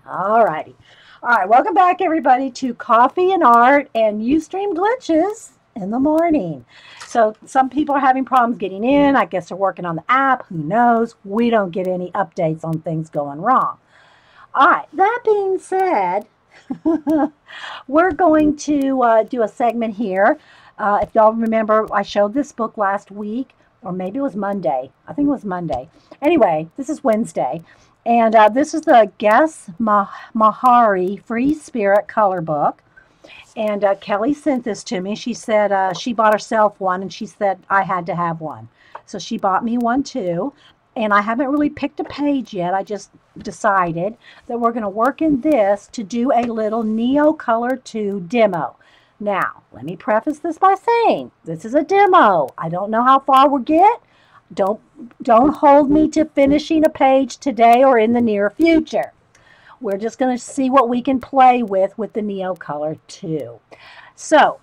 Alrighty. All right, welcome back everybody to Coffee and Art and Ustream glitches in the morning. So some people are having problems getting in. I guess they're working on the app. Who knows? We don't get any updates on things going wrong. All right, that being said, we're going to do a segment here. If y'all remember, I showed this book last week, or maybe it was Monday. I think it was Monday. Anyway, this is Wednesday. And this is the Guess Mahari Free Spirit color book. And Kelly sent this to me. She said she bought herself one, and she said I had to have one. So she bought me one too. And I haven't really picked a page yet. I just decided that we're going to work in this to do a little Neo Color 2 demo. Now, let me preface this by saying this is a demo. I don't know how far we'll get. Don't hold me to finishing a page today or in the near future. We're just going to see what we can play with the Neo Color 2. So,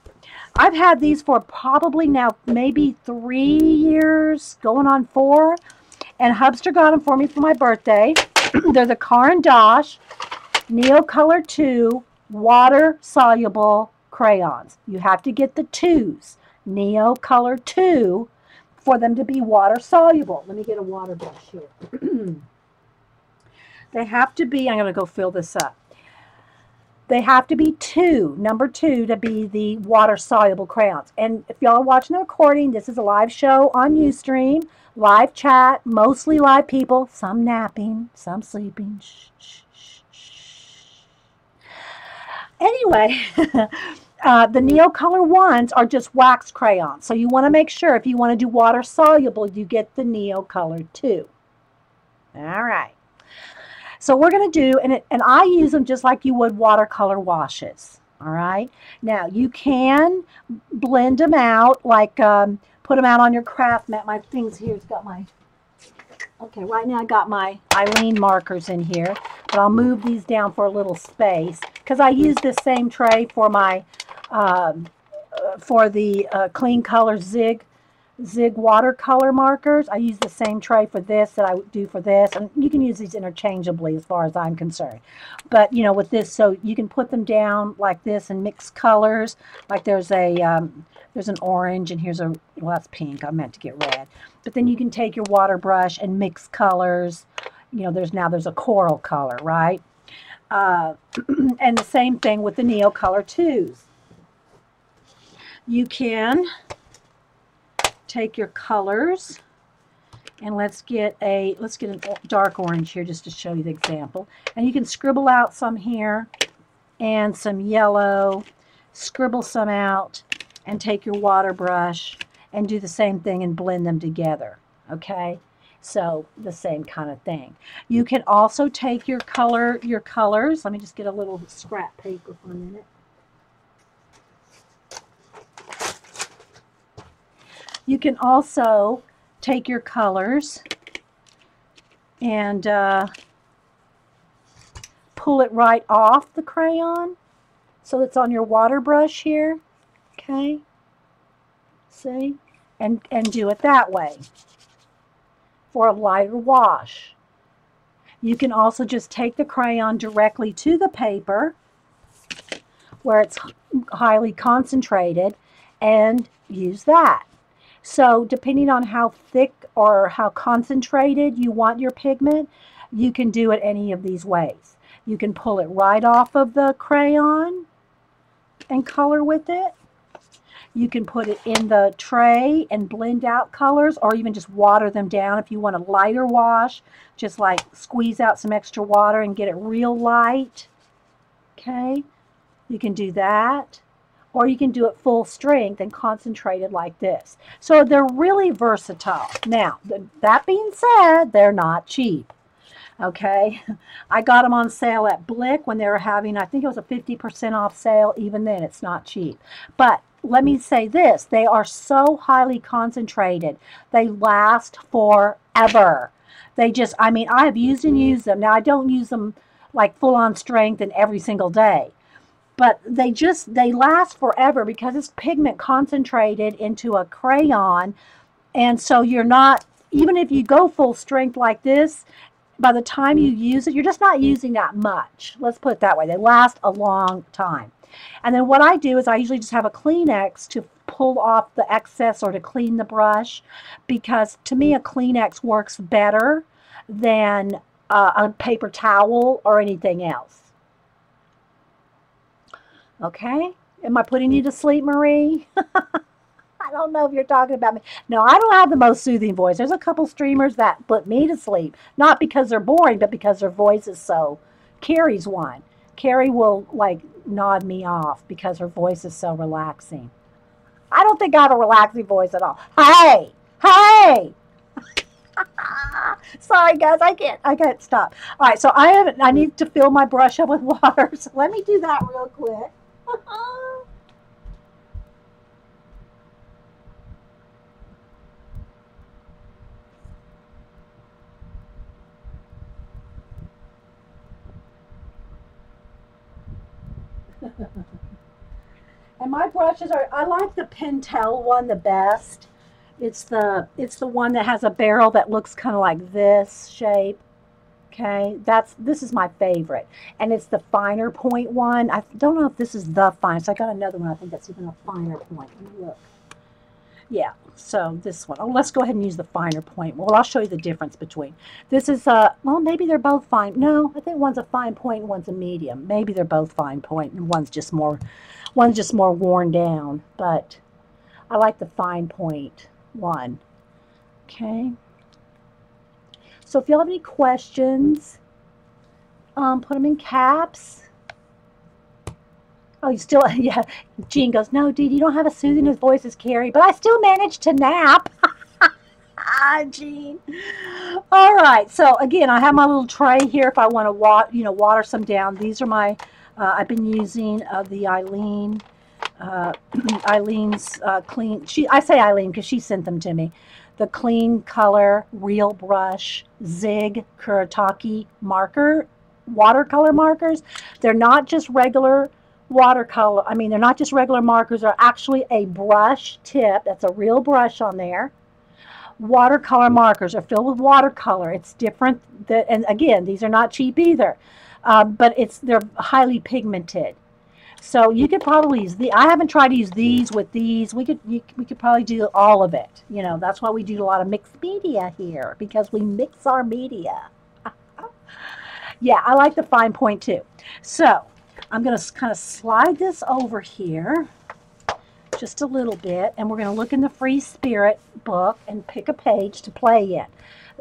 I've had these for probably now maybe 3 years, going on 4. And Hubster got them for me for my birthday. They're the Caran d'Ache Neo Color 2 water soluble crayons. You have to get the 2s, Neo Color 2, for them to be water soluble. Let me get a water brush here. They have to be, I'm going to go fill this up. They have to be 2, number 2, to be the water soluble crayons. And if y'all are watching the recording, this is a live show on Ustream, live chat, mostly live people, some napping, some sleeping. Shh, shh, shh, shh. Anyway, the Neo Color ones are just wax crayons. So you want to make sure if you want to do water soluble, you get the Neo Color 2. All right. So we're going to do, and I use them just like you would watercolor washes. All right. Now you can blend them out, like put them out on your craft mat. My things here's got my, okay, right now I got my Eileen markers in here, but I'll move these down for a little space because I use this same tray for my, for the Clean Color Zig watercolor markers. I use the same tray for this that I do for this, and you can use these interchangeably as far as I'm concerned. But you know, with this, so you can put them down like this and mix colors. Like there's an orange, and here's a, well, that's pink. I meant to get red. But then you can take your water brush and mix colors. You know, there's a coral color, right? And the same thing with the Neo Color 2s. You can take your colors, and let's get a dark orange here just to show you the example. And you can scribble out some here and some yellow, scribble some out, and take your water brush and do the same thing and blend them together. Okay, so the same kind of thing. You can also take your colors. Let me just get a little scrap paper for a minute. You can also take your colors and pull it right off the crayon so it's on your water brush here. Okay, see, and do it that way for a lighter wash. You can also just take the crayon directly to the paper where it's highly concentrated and use that. So depending on how thick or how concentrated you want your pigment, you can do it any of these ways. You can pull it right off of the crayon and color with it. You can put it in the tray and blend out colors, or even just water them down. If you want a lighter wash, just like squeeze out some extra water and get it real light. Okay, you can do that. Or you can do it full strength and concentrated like this. So they're really versatile. Now, that being said, they're not cheap. Okay, I got them on sale at Blick when they were having, I think it was a 50% off sale. Even then, it's not cheap. But let me say this, they are so highly concentrated. They last forever. They just, I mean, I have used and used them. Now, I don't use them like full-on strength and every single day. But they last forever because it's pigment concentrated into a crayon. And so you're not, even if you go full strength like this, by the time you use it, you're just not using that much. Let's put it that way. They last a long time. And then what I do is I usually just have a Kleenex to pull off the excess or to clean the brush, because to me a Kleenex works better than a paper towel or anything else. Okay? Am I putting you to sleep, Marie? I don't know if you're talking about me. No, I don't have the most soothing voice. There's a couple streamers that put me to sleep, not because they're boring, but because their voice is so. Carrie's one. Carrie will like nod me off because her voice is so relaxing. I don't think I have a relaxing voice at all. Hey, hey. Sorry guys, I can't stop. All right, so I need to fill my brush up with water. So let me do that real quick. And my brushes are, I like the Pentel one the best. It's the one that has a barrel that looks kind of like this shape. Okay, this is my favorite, and it's the finer point one. I don't know if this is the finest. I got another one. I think that's even a finer point. Let me look. Yeah, so this one. Oh, let's go ahead and use the finer point. Well, I'll show you the difference between. This is well, maybe they're both fine. No, I think one's a fine point and one's a medium. Maybe they're both fine point and one's just more worn down. But I like the fine point one. Okay. So if you have any questions, put them in caps. Oh, you still, yeah. Jean goes, no, Dede, you don't have a soothing voice as Carrie, but I still managed to nap. Ah, Jean. All right. So again, I have my little tray here if I want to water some down. These are my, I've been using the Eileen's clean. I say Eileen because she sent them to me. The Clean Color Real Brush Zig Kuretake watercolor markers. They're not just regular watercolor. I mean, they're not just regular markers. They're actually a brush tip. That's a real brush on there. Watercolor markers are filled with watercolor. It's different. And again, these are not cheap either, but they're highly pigmented. So you could probably use I haven't tried to use these with these. We could probably do all of it. You know, that's why we do a lot of mixed media here, because we mix our media. Yeah, I like the fine point too. So I'm going to kind of slide this over here just a little bit, and we're going to look in the Free Spirit book and pick a page to play in.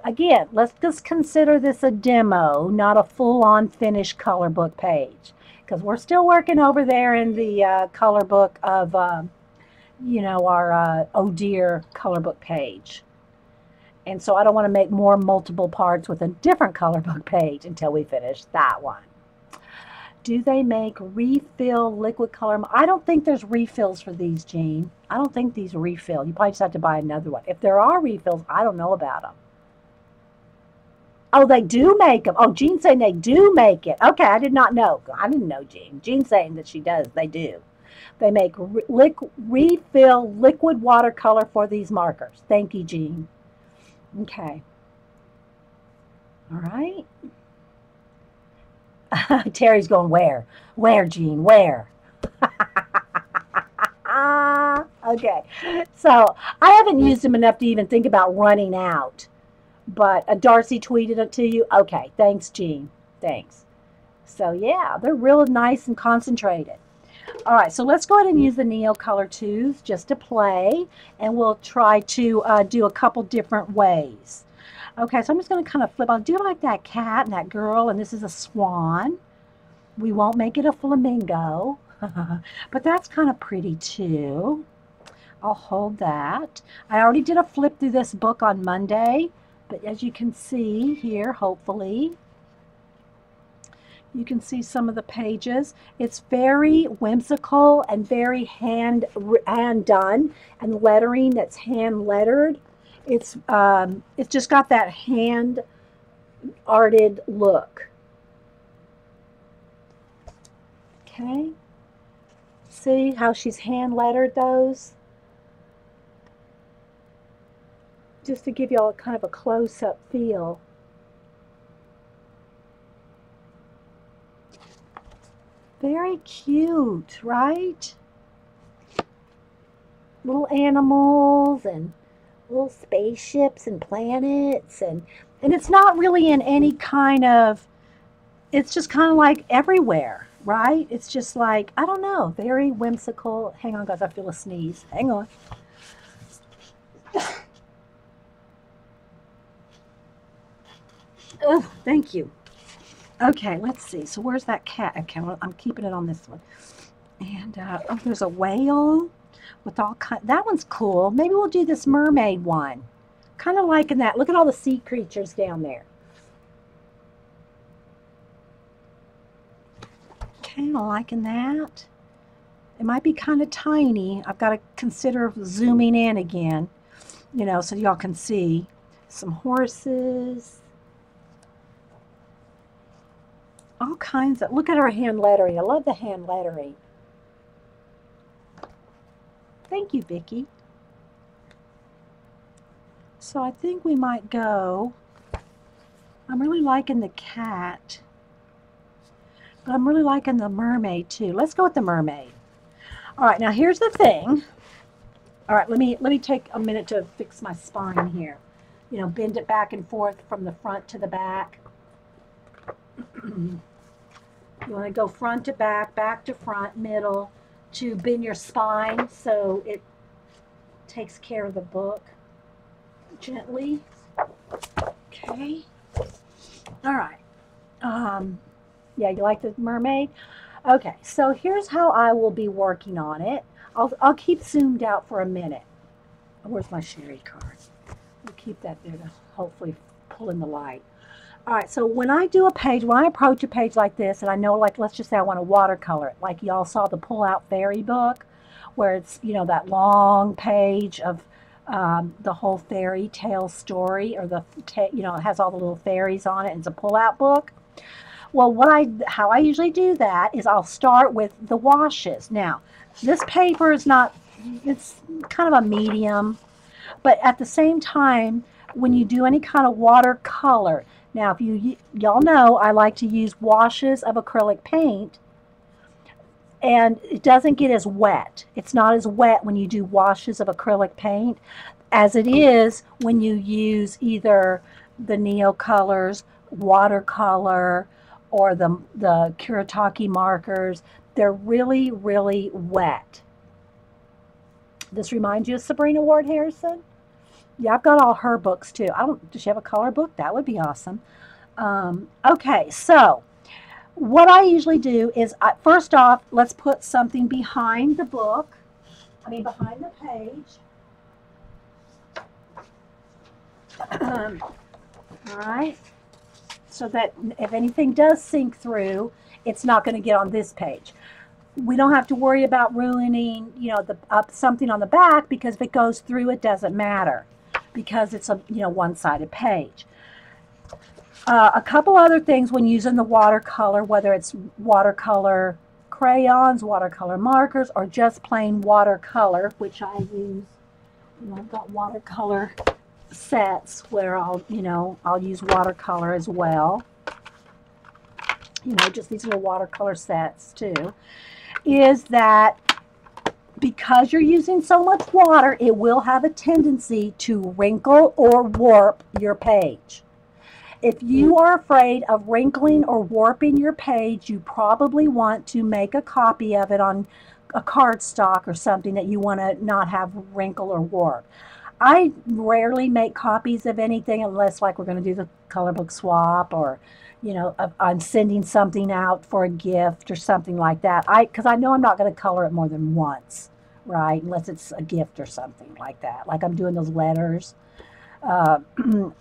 Again, let's just consider this a demo, not a full-on finished color book page, because we're still working over there in the color book of, you know, our Oh Dear color book page. And so I don't want to make more multiple parts with a different color book page until we finish that one. Do they make refill liquid color? I don't think there's refills for these, Jean. I don't think these refill. You probably just have to buy another one. If there are refills, I don't know about them. Oh, they do make them. Oh, Jean's saying they do make it. Okay, I did not know. I didn't know, Jean. Jean's saying that she does. They do. They make refill liquid watercolor for these markers. Thank you, Jean. Okay. All right. Terry's going, where? Where, Jean? Where? Okay. So I haven't used them enough to even think about running out. But Darcy tweeted it to you. Okay. Thanks, Jean. Thanks. So, yeah, they're real nice and concentrated. All right. So let's go ahead and use the Neo Color 2s just to play. And we'll try to do a couple different ways. Okay, so I'm just going to kind of flip. I'll do like that cat and that girl, and this is a swan. We won't make it a flamingo, but that's kind of pretty too. I'll hold that. I already did a flip through this book on Monday, but as you can see here, hopefully, you can see some of the pages. It's very whimsical and very hand done, and lettering that's hand lettered. It's just got that hand arted look. Okay. See how she's hand lettered those? Just to give y'all kind of a close-up feel. Very cute, right? Little animals and little spaceships and planets, and it's not really in any kind of, it's just kind of like everywhere, right? It's just like, I don't know, very whimsical. Hang on, guys, I feel a sneeze. Hang on. Oh, thank you. Okay, let's see. So where's that cat? Okay, well, I'm keeping it on this one. And oh, there's a whale with all kind. That one's cool. Maybe we'll do this mermaid one. Kind of liking that. Look at all the sea creatures down there. Kind of liking that. It might be kind of tiny. I've got to consider zooming in again, you know, so y'all can see. Some horses. All kinds of, look at her hand lettering. I love the hand lettering. Thank you, Vicki. So I think we might go, I'm really liking the cat, but I'm really liking the mermaid too. Let's go with the mermaid. All right, now here's the thing. All right, let me take a minute to fix my spine here. You know, bend it back and forth from the front to the back. You want to go front to back to front, middle, to bend your spine so it takes care of the book gently. Okay. All right. Yeah, you like the mermaid? Okay, so here's how I will be working on it. I'll keep zoomed out for a minute. Where's my sherry card? We'll keep that there to hopefully pull in the light. All right, so when I do a page, when I approach a page like this, and I know, like, let's just say I want to watercolor it, like y'all saw the Pull-Out Fairy book, where it's, you know, that long page of the whole fairy tale story, or the, you know, it has all the little fairies on it, and it's a pull-out book. Well, how I usually do that is I'll start with the washes. Now, this paper is not, it's kind of a medium, but at the same time, when you do any kind of watercolor, now, if y'all know, I like to use washes of acrylic paint, and it doesn't get as wet. It's not as wet when you do washes of acrylic paint as it is when you use either the Neo colors, watercolor, or the Kuretake markers. They're really, really wet. This reminds you of Sabrina Ward Harrison? Yeah, I've got all her books too. Does she have a color book? That would be awesome. Okay, so what I usually do is, first off, let's put something behind the book. Behind the page. All right. So that if anything does sink through, it's not going to get on this page. We don't have to worry about ruining, you know, something on the back, because if it goes through, it doesn't matter, because it's a, you know, one-sided page. A couple other things when using the watercolor, whether it's watercolor crayons, watercolor markers, or just plain watercolor, which I use. You know, I've got watercolor sets where I'll use watercolor as well. You know, just these little watercolor sets too. Is that because you're using so much water, it will have a tendency to wrinkle or warp your page. If you are afraid of wrinkling or warping your page, you probably want to make a copy of it on a cardstock or something that you want to not have wrinkle or warp. I rarely make copies of anything unless, like, we're going to do the color book swap, or, you know, I'm sending something out for a gift or something like that. Because I know I'm not going to color it more than once, right? Unless it's a gift or something like that. Like I'm doing those letters.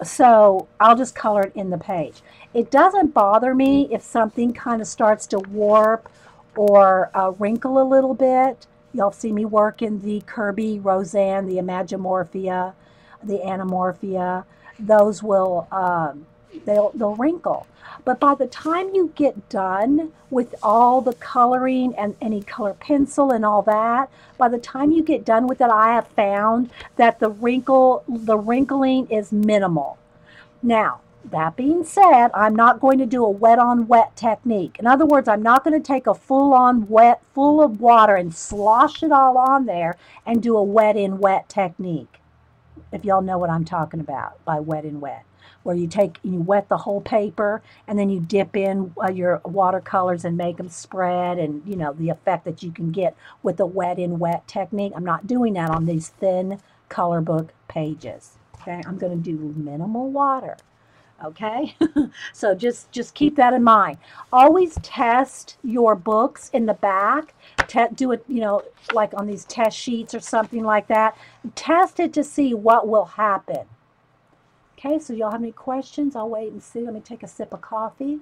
So I'll just color it in the page. It doesn't bother me if something kind of starts to warp or wrinkle a little bit. Y'all see me work in the Kirby, Roseanne, the Imagimorphia, the Anamorphia. Those will, they'll wrinkle. But by the time you get done with all the coloring and any color pencil and all that, by the time you get done with it, I have found that the wrinkling is minimal. Now, That being said, I'm not going to do a wet on wet technique. In other words, I'm not going to take a full on wet, full of water and slosh it all on there and do a wet in wet technique. If y'all know what I'm talking about by wet in wet, where you wet the whole paper and then you dip in your watercolors and make them spread, and you know the effect that you can get with the wet in wet technique. I'm not doing that on these thin color book pages. Okay, I'm going to do minimal water. Okay, so just keep that in mind. Always test your books in the back. Do it, you know, like on these test sheets or something like that. Test it to see what will happen. Okay, so y'all have any questions? I'll wait and see. Let me take a sip of coffee.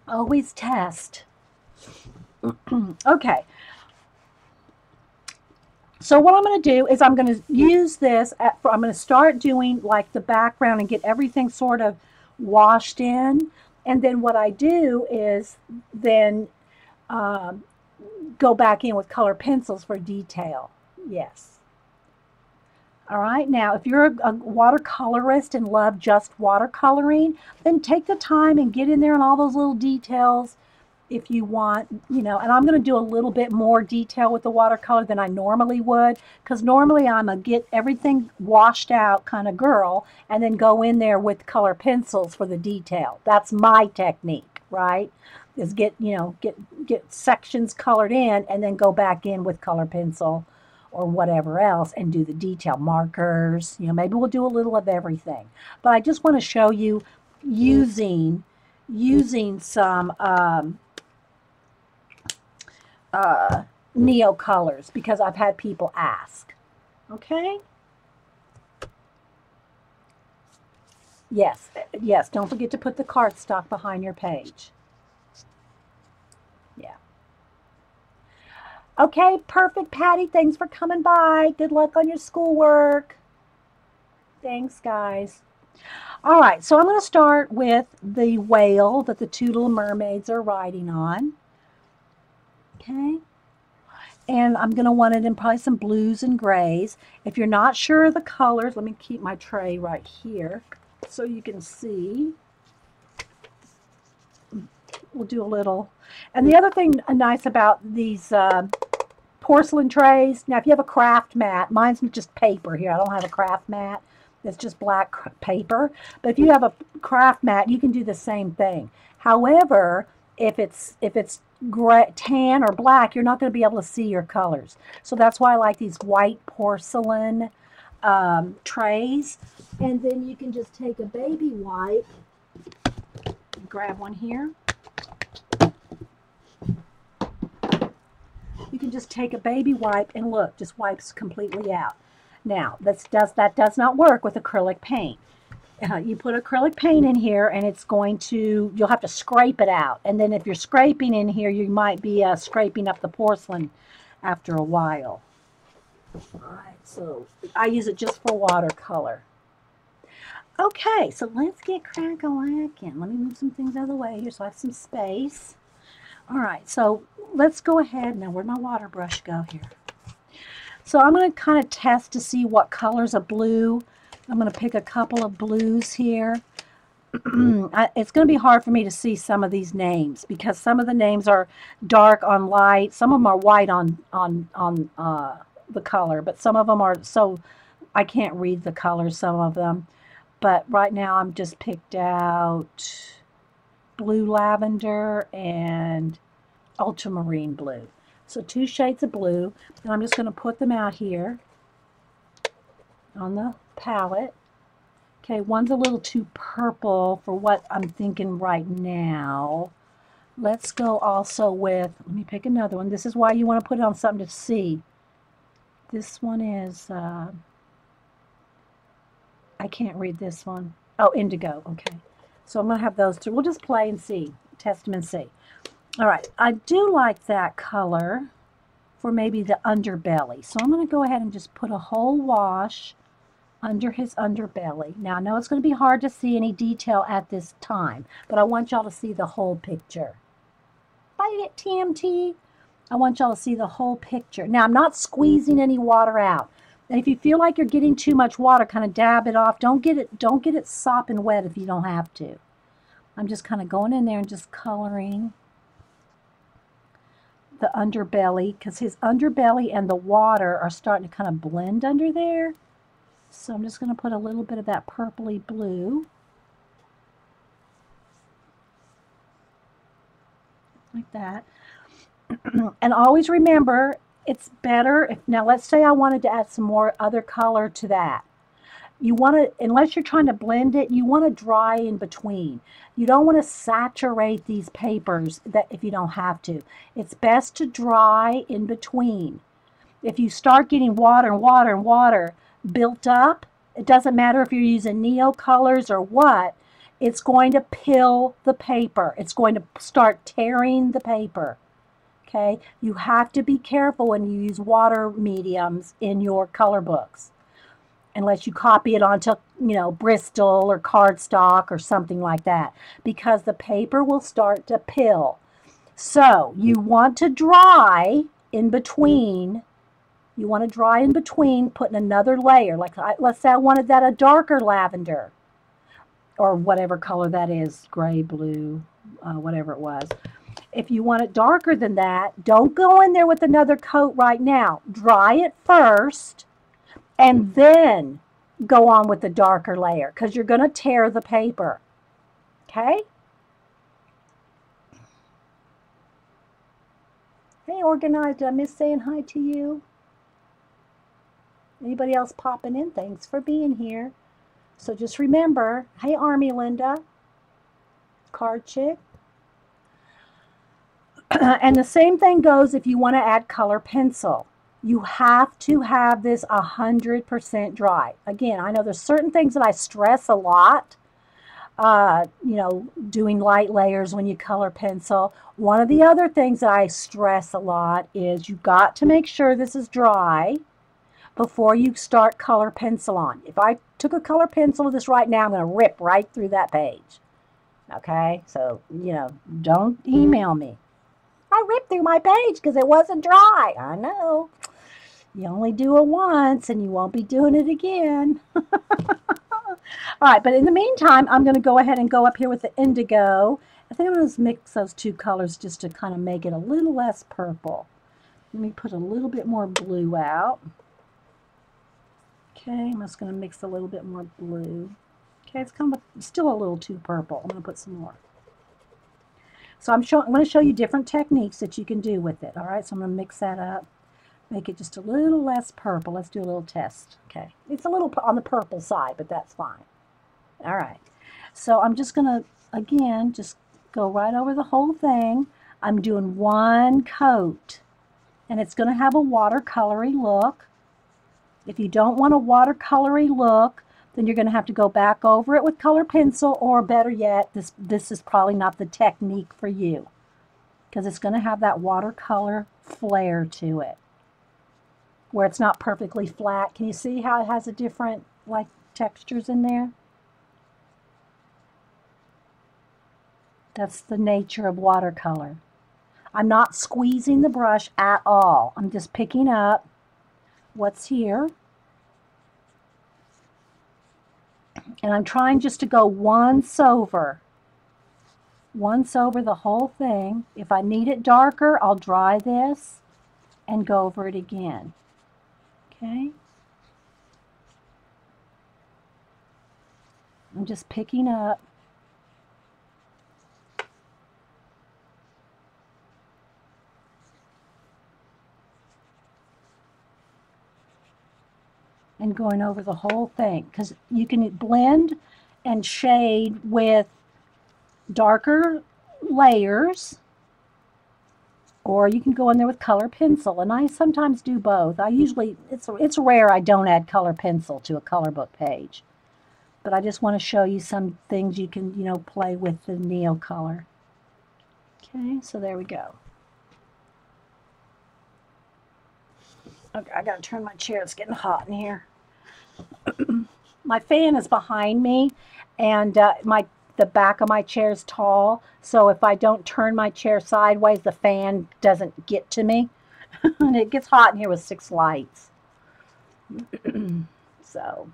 Always test. Okay. So what I'm going to do is I'm going to use this, I'm going to start doing like the background and get everything sort of washed in. And then what I do is then go back in with color pencils for detail. Yes. All right. Now, if you're a watercolorist and love just watercoloring, then take the time and get in there on all those little details. If you want, you know, and I'm going to do a little bit more detail with the watercolor than I normally would, because normally I'm a get everything washed out kind of girl and then go in there with color pencils for the detail. That's my technique, right? Is get sections colored in and then go back in with color pencil or whatever else and do the detail, markers, you know, maybe we'll do a little of everything. But I just want to show you using some neo colors because I've had people ask. Okay? Yes, don't forget to put the cardstock behind your page. Yeah. Okay, perfect, Patty. Thanks for coming by. Good luck on your schoolwork. Thanks, guys. All right, so I'm going to start with the whale that the two little mermaids are riding on. Okay, and I'm going to want it in probably some blues and grays. If you're not sure of the colors, let me keep my tray right here so you can see. We'll do a little. And the other thing nice about these porcelain trays, now if you have a craft mat, mine's just paper here. I don't have a craft mat. It's just black paper. But if you have a craft mat, you can do the same thing. However, if it's gray, tan or black, you're not going to be able to see your colors. So that's why I like these white porcelain trays. And then you can just take a baby wipe, grab one here. You can just take a baby wipe and look, just wipes completely out. Now, that does not work with acrylic paint. You put acrylic paint in here and it's going to, you'll have to scrape it out. And then if you're scraping in here, you might be scraping up the porcelain after a while. All right, so I use it just for watercolor. Okay, so let's get crack-a-lackin'. Let me move some things out of the way here so I have some space. All right, so let's go ahead. Now, where'd my water brush go here? So I'm going to kind of test to see what colors of blue. I'm going to pick a couple of blues here. It's going to be hard for me to see some of these names because some of the names are dark on light. Some of them are white on the color, but some of them are so I can't read the colors, some of them. But right now I'm just picked out blue lavender and ultramarine blue. So 2 shades of blue, and I'm just going to put them out here on the palette. Okay, one's a little too purple for what I'm thinking right now. Let's go also with, let me pick another one. This is why you want to put it on something to see. This one is, I can't read this one. Oh, indigo, okay. So I'm going to have those two. We'll just play and see, test them and see. All right, I do like that color for maybe the underbelly. So I'm going to go ahead and just put a whole wash under his underbelly. Now, I know it's going to be hard to see any detail at this time, but I want y'all to see the whole picture. Bite it, TMT. I want y'all to see the whole picture. Now, I'm not squeezing any water out. And if you feel like you're getting too much water, kind of dab it off. Don't get it sopping wet if you don't have to. I'm just kind of going in there and just coloring the underbelly, because his underbelly and the water are starting to kind of blend under there. So I'm just going to put a little bit of that purpley blue. Like that. And always remember, it's better if, now let's say I wanted to add some more other color to that. You want to, unless you're trying to blend it, you want to dry in between. You don't want to saturate these papers that if you don't have to. It's best to dry in between. If you start getting water and water and water built up, it doesn't matter if you're using neo colors or what, it's going to pill the paper. It's going to start tearing the paper. Okay? You have to be careful when you use water mediums in your color books. Unless you copy it onto, you know, Bristol or cardstock or something like that, because the paper will start to pill. So you want to dry in between. You want to dry in between, putting another layer. Like, let's say I wanted that a darker lavender, or whatever color that is, gray, blue, whatever it was. If you want it darker than that, don't go in there with another coat right now. Dry it first, and then go on with the darker layer, because you're going to tear the paper. Okay? Hey, Organized, did I miss saying hi to you? Anybody else popping in? Thanks for being here. So just remember, hey, Army Linda, Card Chick. And the same thing goes if you want to add color pencil. You have to have this 100% dry. Again, I know there's certain things that I stress a lot, you know, doing light layers when you color pencil. One of the other things that I stress a lot is you've got to make sure this is dry before you start color pencil on. If I took a color pencil to this right now, I'm going to rip right through that page. Okay? So, you know, don't email me. I ripped through my page because it wasn't dry. I know. You only do it once and you won't be doing it again. All right, but in the meantime, I'm going to go ahead and go up here with the indigo. I think I'm going to mix those two colors just to kind of make it a little less purple. Let me put a little bit more blue out. Okay, I'm just going to mix a little bit more blue. Okay, it's kind of still a little too purple. I'm going to put some more. So I'm going to show you different techniques that you can do with it. All right, so I'm going to mix that up. Make it just a little less purple. Let's do a little test. Okay, it's a little on the purple side, but that's fine. All right, so I'm just going to, again, just go right over the whole thing. I'm doing one coat, and it's going to have a watercolory look. If you don't want a watercolory look, then you're going to have to go back over it with color pencil, or better yet, this is probably not the technique for you, because it's going to have that watercolor flair to it, where it's not perfectly flat. Can you see how it has a different, like, textures in there? That's the nature of watercolor. I'm not squeezing the brush at all. I'm just picking up what's here. And I'm trying just to go once over the whole thing. If I need it darker, I'll dry this and go over it again. Okay? I'm just picking up. And going over the whole thing, because you can blend and shade with darker layers, or you can go in there with color pencil, and I sometimes do both. I usually, it's rare I don't add color pencil to a color book page, but I just want to show you some things you can, you know, play with the neo color. Okay, so there we go. Okay, I gotta turn my chair, it's getting hot in here. My fan is behind me, and the back of my chair is tall, so if I don't turn my chair sideways, the fan doesn't get to me. And it gets hot in here with 6 lights. So,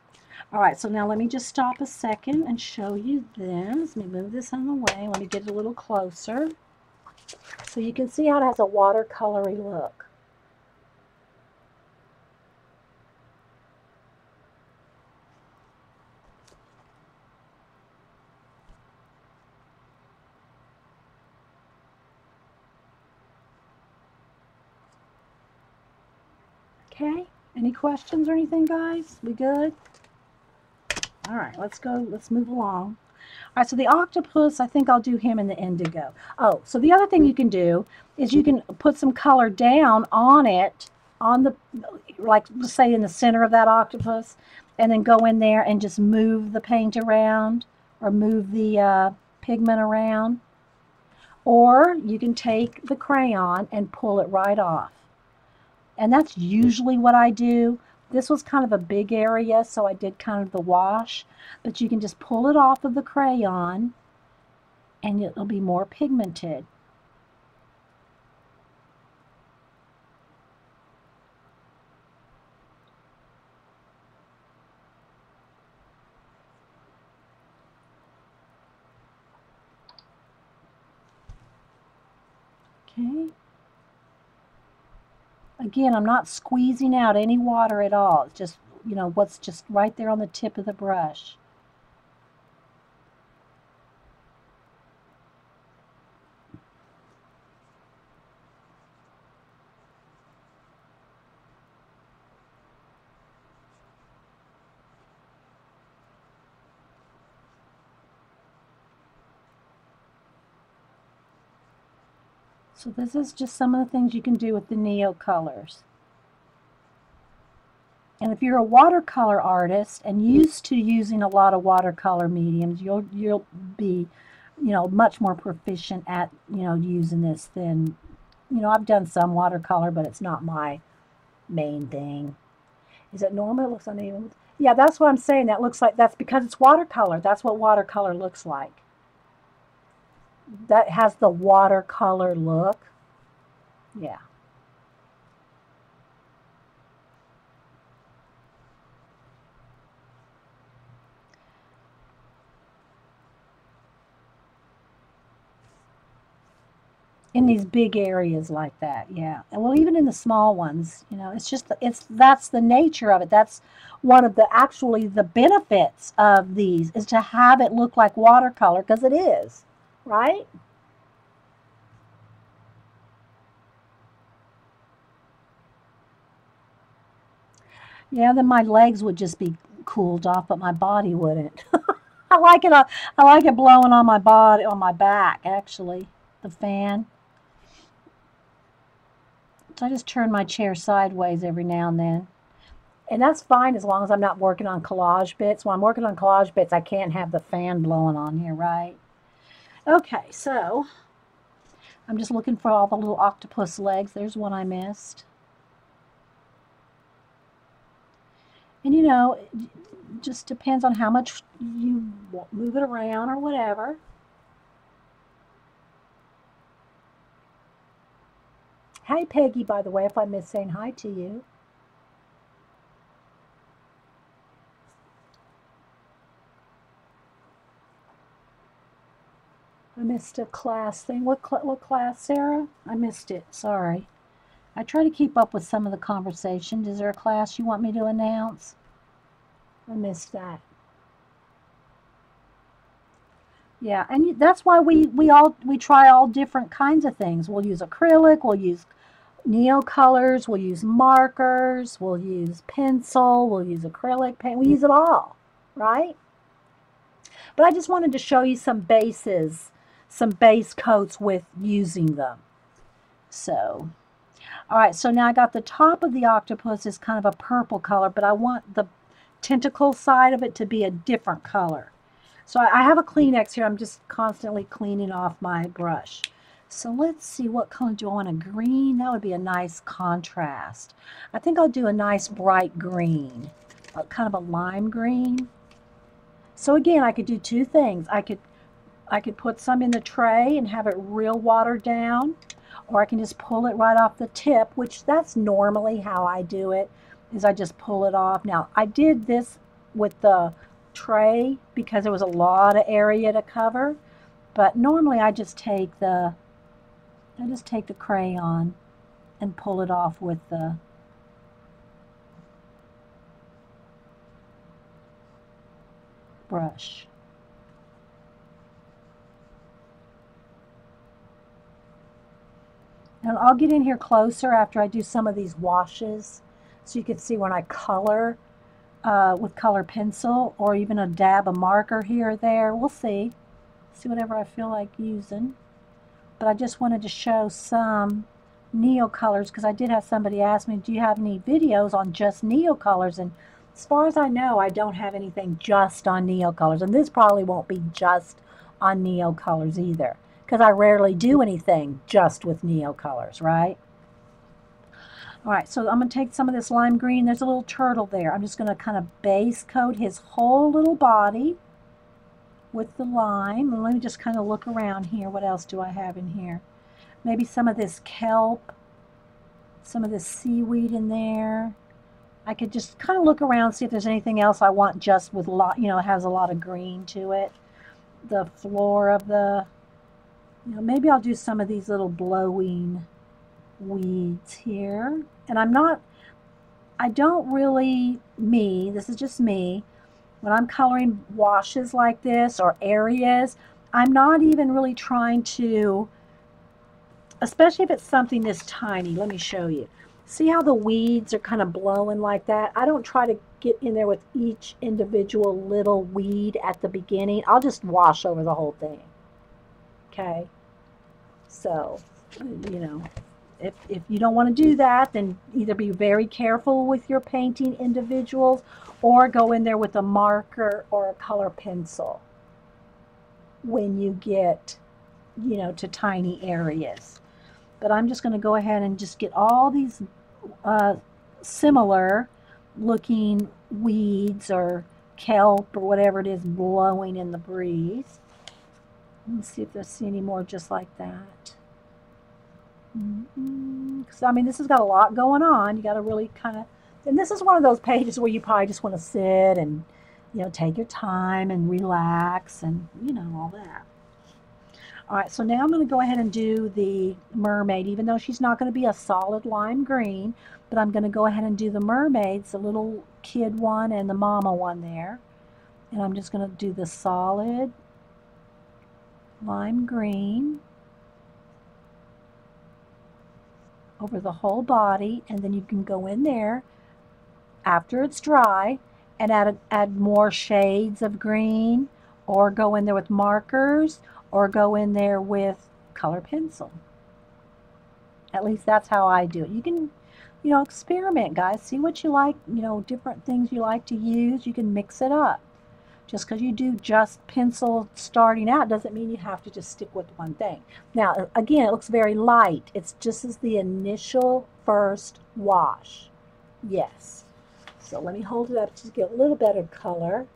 all right, so now let me just stop a second and show you this. Let me move this out of the way. Let me get it a little closer. So you can see how it has a watercolory look. Okay, any questions or anything, guys? We good? All right, let's go. Let's move along. All right, so the octopus, I think I'll do him in the indigo. Oh, so the other thing you can do is you can put some color down on it, on the, like, let's say in the center of that octopus, and then go in there and just move the paint around or move the pigment around. Or you can take the crayon and pull it right off. And that's usually what I do. This was kind of a big area, so I did kind of the wash. But you can just pull it off of the crayon, and it'll be more pigmented. Okay. Again, I'm not squeezing out any water at all. It's just, you know, what's just right there on the tip of the brush. So this is just some of the things you can do with the Neo colors. And if you're a watercolor artist and used to using a lot of watercolor mediums, you'll be, you know, much more proficient at, you know, using this than, you know, I've done some watercolor, but it's not my main thing. Is it normal? It looks uneven. Yeah, that's what I'm saying. That looks like, that's because it's watercolor. That's what watercolor looks like. That has the watercolor look. Yeah. In these big areas like that, yeah. And well, even in the small ones, you know, it's just, that's the nature of it. That's one of the, actually, the benefits of these is to have it look like watercolor, because it is, right? Yeah, then my legs would just be cooled off, but my body wouldn't. I like it. I like it blowing on my body, on my back, actually, the fan. So I just turn my chair sideways every now and then. And that's fine as long as I'm not working on collage bits. When I'm working on collage bits, I can't have the fan blowing on here, right? Okay, so I'm just looking for all the little octopus legs. There's one I missed. And you know, it just depends on how much you move it around or whatever. Hi, Peggy, by the way, if I missed saying hi to you. I missed a class thing. What class, Sarah? I missed it. Sorry. I try to keep up with some of the conversation. Is there a class you want me to announce? I missed that. Yeah, and that's why we try all different kinds of things. We'll use acrylic, we'll use neo colors, we'll use markers, we'll use pencil, we'll use acrylic paint. We use it all, right? But I just wanted to show you some bases, some base coats with using them. So, all right, so now I got the top of the octopus is kind of a purple color, but I want the tentacle side of it to be a different color. So I have a Kleenex here. I'm just constantly cleaning off my brush. So let's see, what color do I want? A green? That would be a nice contrast. I think I'll do a nice bright green, kind of a lime green. So again, I could do two things. I could put some in the tray and have it real watered down, or I can just pull it right off the tip, which that's normally how I do it. is I just pull it off. Now, I did this with the tray because there was a lot of area to cover, but normally I just take the crayon and pull it off with the brush. And I'll get in here closer after I do some of these washes so you can see when I color with color pencil, or even a dab of marker here or there. We'll see whatever I feel like using. But I just wanted to show some Neo colors because I did have somebody ask me, do you have any videos on just Neo colors? And as far as I know, I don't have anything just on Neo colors, and this probably won't be just on Neo colors either, because I rarely do anything just with Neo colors, right? All right, so I'm going to take some of this lime green. There's a little turtle there. I'm just going to kind of base coat his whole little body with the lime. And let me just kind of look around here. What else do I have in here? Maybe some of this kelp, some of this seaweed in there. I could just kind of look around, see if there's anything else I want just with has a lot of green to it. The floor of the, maybe I'll do some of these little blowing weeds here. And this is just me, when I'm coloring washes like this or areas, I'm not even really trying to, especially if it's something this tiny. Let me show you. See how the weeds are kind of blowing like that? I don't try to get in there with each individual little weed at the beginning. I'll just wash over the whole thing. Okay? So, if you don't want to do that, then either be very careful with your painting individuals or go in there with a marker or a color pencil when you get, to tiny areas. But I'm just going to go ahead and just get all these similar looking weeds or kelp or whatever it is blowing in the breeze. Let's see if there's any more just like that. So, this has got a lot going on. You got to really kind of, and this is one of those pages where you probably just want to sit and, take your time and relax and, all that. All right, so now I'm going to go ahead and do the mermaid, even though she's not going to be a solid lime green, but I'm going to go ahead and do the mermaids, the little kid one and the mama one there. And I'm just going to do the solid lime green over the whole body, and then you can go in there after it's dry and add more shades of green, or go in there with markers, or go in there with color pencil. At least that's how I do it. You can, experiment, guys. See what you like, different things you like to use. You can mix it up. Just because you do just pencil starting out doesn't mean you have to just stick with one thing. Now, again, it looks very light. It's just as the initial first wash. Yes. So let me hold it up to get a little better color.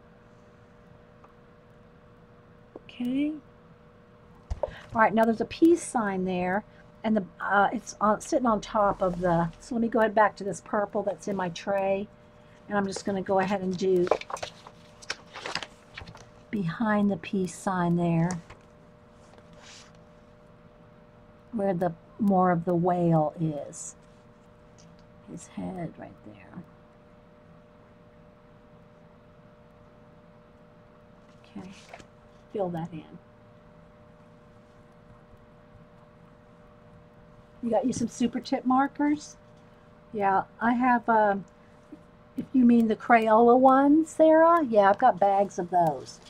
Okay. All right, now there's a peace sign there, and it's sitting on top of the, so let me go ahead back to this purple that's in my tray, and I'm just going to go ahead and do behind the peace sign there, where the more of the whale is. His head right there. Okay, fill that in. You got you some super tip markers? Yeah, I have, if you mean the Crayola ones, Sarah, yeah, I've got bags of those.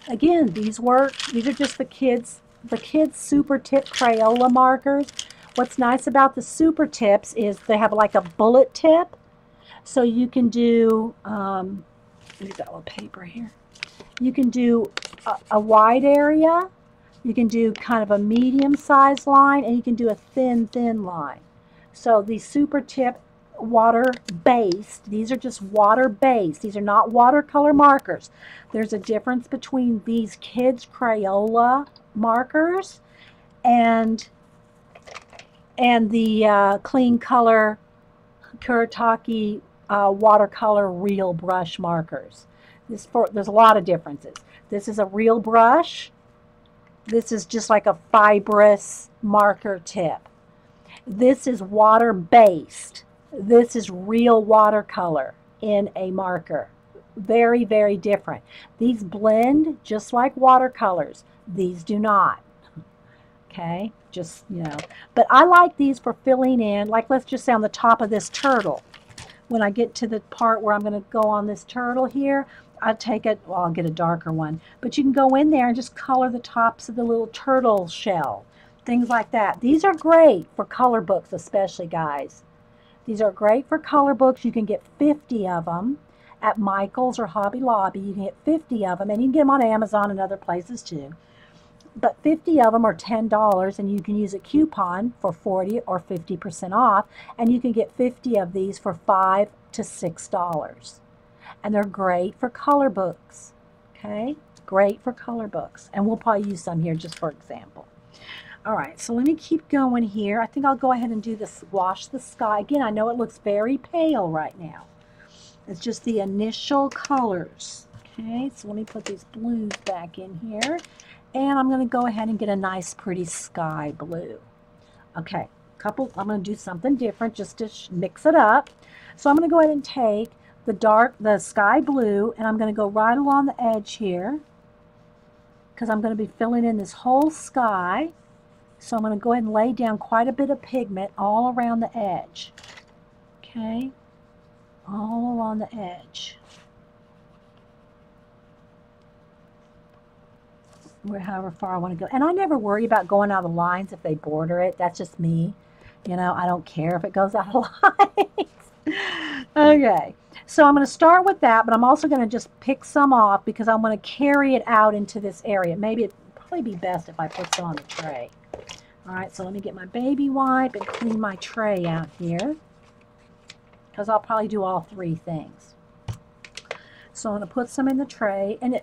Again, these are just the kids super tip Crayola markers. What's nice about the super tips is they have like a bullet tip, so you can do, we've got a little paper here. You can do a wide area, you can do kind of a medium-sized line, and you can do a thin line. So these super tip water-based, these are just water-based. These are not watercolor markers. There's a difference between these kids Crayola markers and the clean color Kuretake watercolor real brush markers. There's a lot of differences. This is a real brush. This is just like a fibrous marker tip. This is water-based. This is real watercolor in a marker. Very, very different. These blend just like watercolors. These do not. Okay, just, you know. But I like these for filling in, like let's just say on the top of this turtle. When I get to the part where I'm going to go on this turtle here, I take it, well, I'll get a darker one. But you can go in there and just color the tops of the little turtle shell. Things like that. These are great for color books, especially, guys. These are great for color books. You can get 50 of them at Michael's or Hobby Lobby. You can get 50 of them, and you can get them on Amazon and other places too. But 50 of them are $10, and you can use a coupon for 40 or 50% off, and you can get 50 of these for $5 to $6. And they're great for color books. Okay, great for color books, and we'll probably use some here just for example. All right, so let me keep going here. I think I'll go ahead and do this Wash the Sky. Again, I know it looks very pale right now. It's just the initial colors. Okay, so let me put these blues back in here. And I'm going to go ahead and get a nice pretty sky blue. Okay, I'm going to do something different just to mix it up. So I'm going to go ahead and take the sky blue, and I'm going to go right along the edge here because I'm going to be filling in this whole sky. So I'm going to go ahead and lay down quite a bit of pigment all around the edge. Okay, all along the edge. However far I want to go. And I never worry about going out of the lines if they border it. That's just me. You know, I don't care if it goes out of lines. Okay, so I'm going to start with that, but I'm also going to just pick some off because I'm going to carry it out into this area. Maybe it'd probably be best if I put some on the tray. All right, so let me get my baby wipe and clean my tray out here because I'll probably do all three things. So I'm going to put some in the tray, and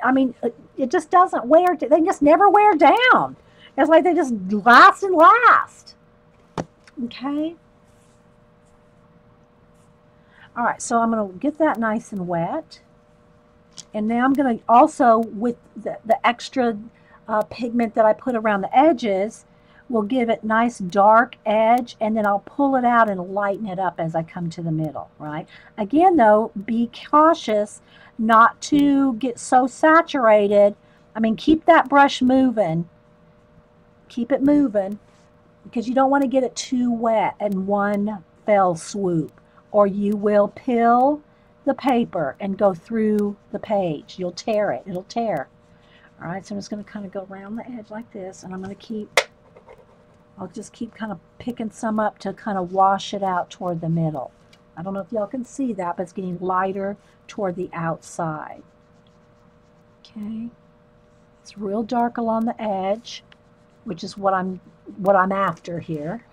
it just doesn't wear, they just never wear down. It's like they just last and last. Okay. All right, so I'm going to get that nice and wet. And now I'm going to also, with the extra pigment that I put around the edges, will give it nice dark edge, and then I'll pull it out and lighten it up as I come to the middle, right? Again, though, be cautious not to get so saturated. I mean, keep that brush moving. Keep it moving because you don't want to get it too wet in one fell swoop, or you will peel the paper and go through the page. You'll tear it. It'll tear. All right, so I'm just going to kind of go around the edge like this, and I'll just keep kind of picking some up to kind of wash it out toward the middle. I don't know if y'all can see that, but it's getting lighter toward the outside. Okay, it's real dark along the edge, which is what I'm after here.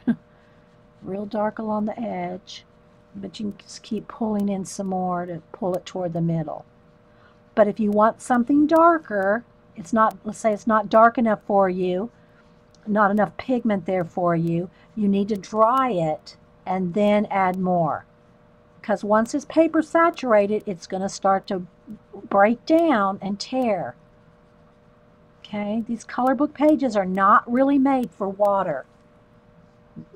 Real dark along the edge, but you can just keep pulling in some more to pull it toward the middle. But if you want something darker, it's not, let's say it's not dark enough for you, not enough pigment there for you, you need to dry it and then add more. Because once it's paper saturated, it's going to start to break down and tear. Okay, these color book pages are not really made for water.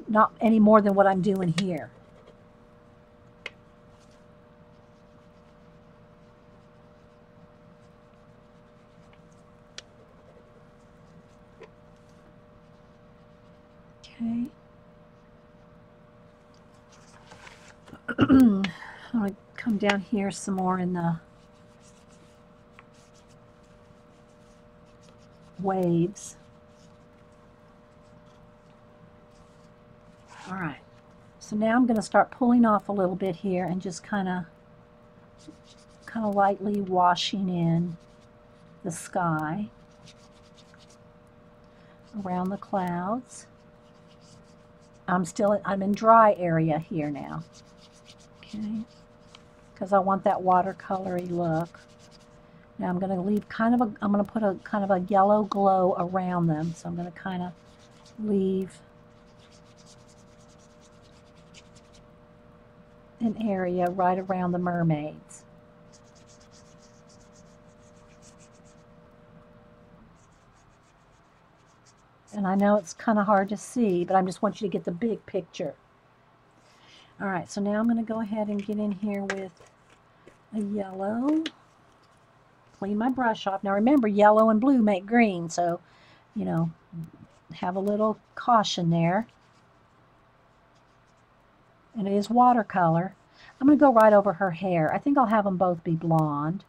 Not any more than what I'm doing here. Okay. I'm going to come down here some more in the waves. All right. So now I'm going to start pulling off a little bit here and just kind of lightly washing in the sky around the clouds. I'm in dry area here now. Okay, because I want that watercolory look. Now I'm going to leave I'm going to put a kind of a yellow glow around them. So I'm going to kind of leave an area right around the mermaids. And I know it's kind of hard to see, but I just want you to get the big picture. All right, so now I'm going to go ahead and get in here with a yellow. Clean my brush off. Now remember, yellow and blue make green, so, you know, have a little caution there. And it is watercolor. I'm going to go right over her hair. I think I'll have them both be blonde.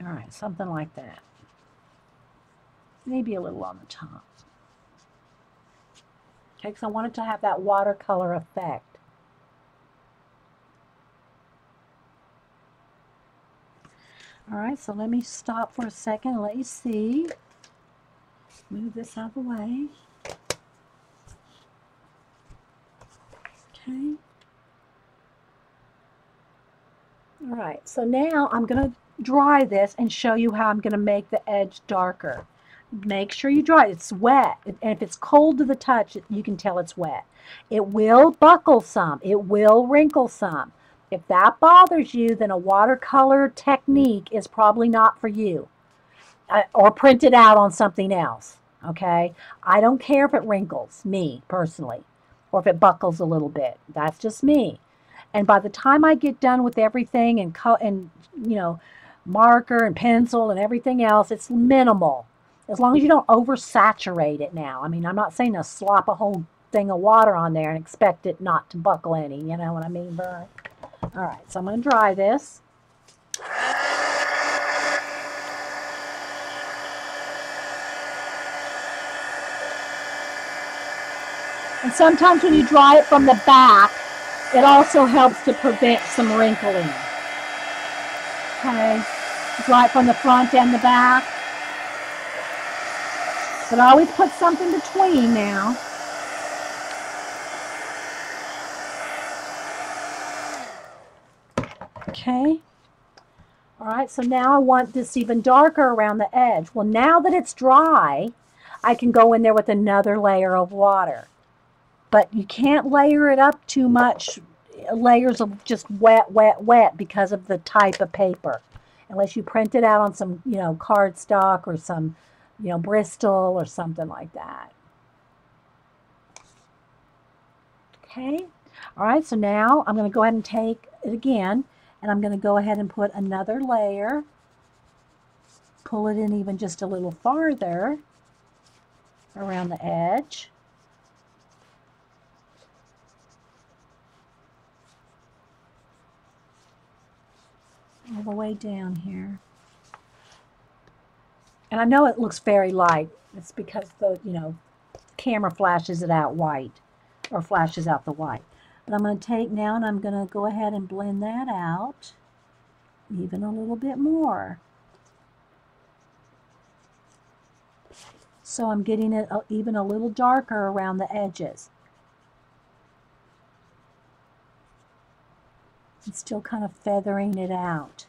All right, something like that. Maybe a little on the top. Okay, because I want it to have that watercolor effect. All right, so let me stop for a second and let you see. Move this out of the way. Okay. All right, so now I'm going to dry this and show you how I'm going to make the edge darker. Make sure you dry it. It's wet, and if it's cold to the touch, you can tell it's wet. It will buckle some. It will wrinkle some. If that bothers you, then a watercolor technique is probably not for you. Or print it out on something else, okay? I don't care if it wrinkles, me, personally, or if it buckles a little bit. That's just me. And by the time I get done with everything and you know, marker and pencil and everything else, it's minimal. As long as you don't oversaturate it now. I mean, I'm not saying to slop a whole thing of water on there and expect it not to buckle any. You know what I mean, Bert? All right, so I'm going to dry this. And sometimes when you dry it from the back, it also helps to prevent some wrinkling. Okay, dry it from the front and the back. But always put something between now. Okay. All right, so now I want this even darker around the edge. Well, now that it's dry, I can go in there with another layer of water. But you can't layer it up too much, layers of just wet, wet, wet because of the type of paper. Unless you print it out on some, you know, cardstock or some, you know, Bristol or something like that. Okay. All right, so now I'm going to go ahead and take it again, and I'm going to go ahead and put another layer, pull it in even just a little farther around the edge. All the way down here. And I know it looks very light. It's because the, you know, camera flashes it out white, or flashes out the white. But I'm going to take now and I'm going to go ahead and blend that out even a little bit more. So I'm getting it even a little darker around the edges. And still kind of feathering it out.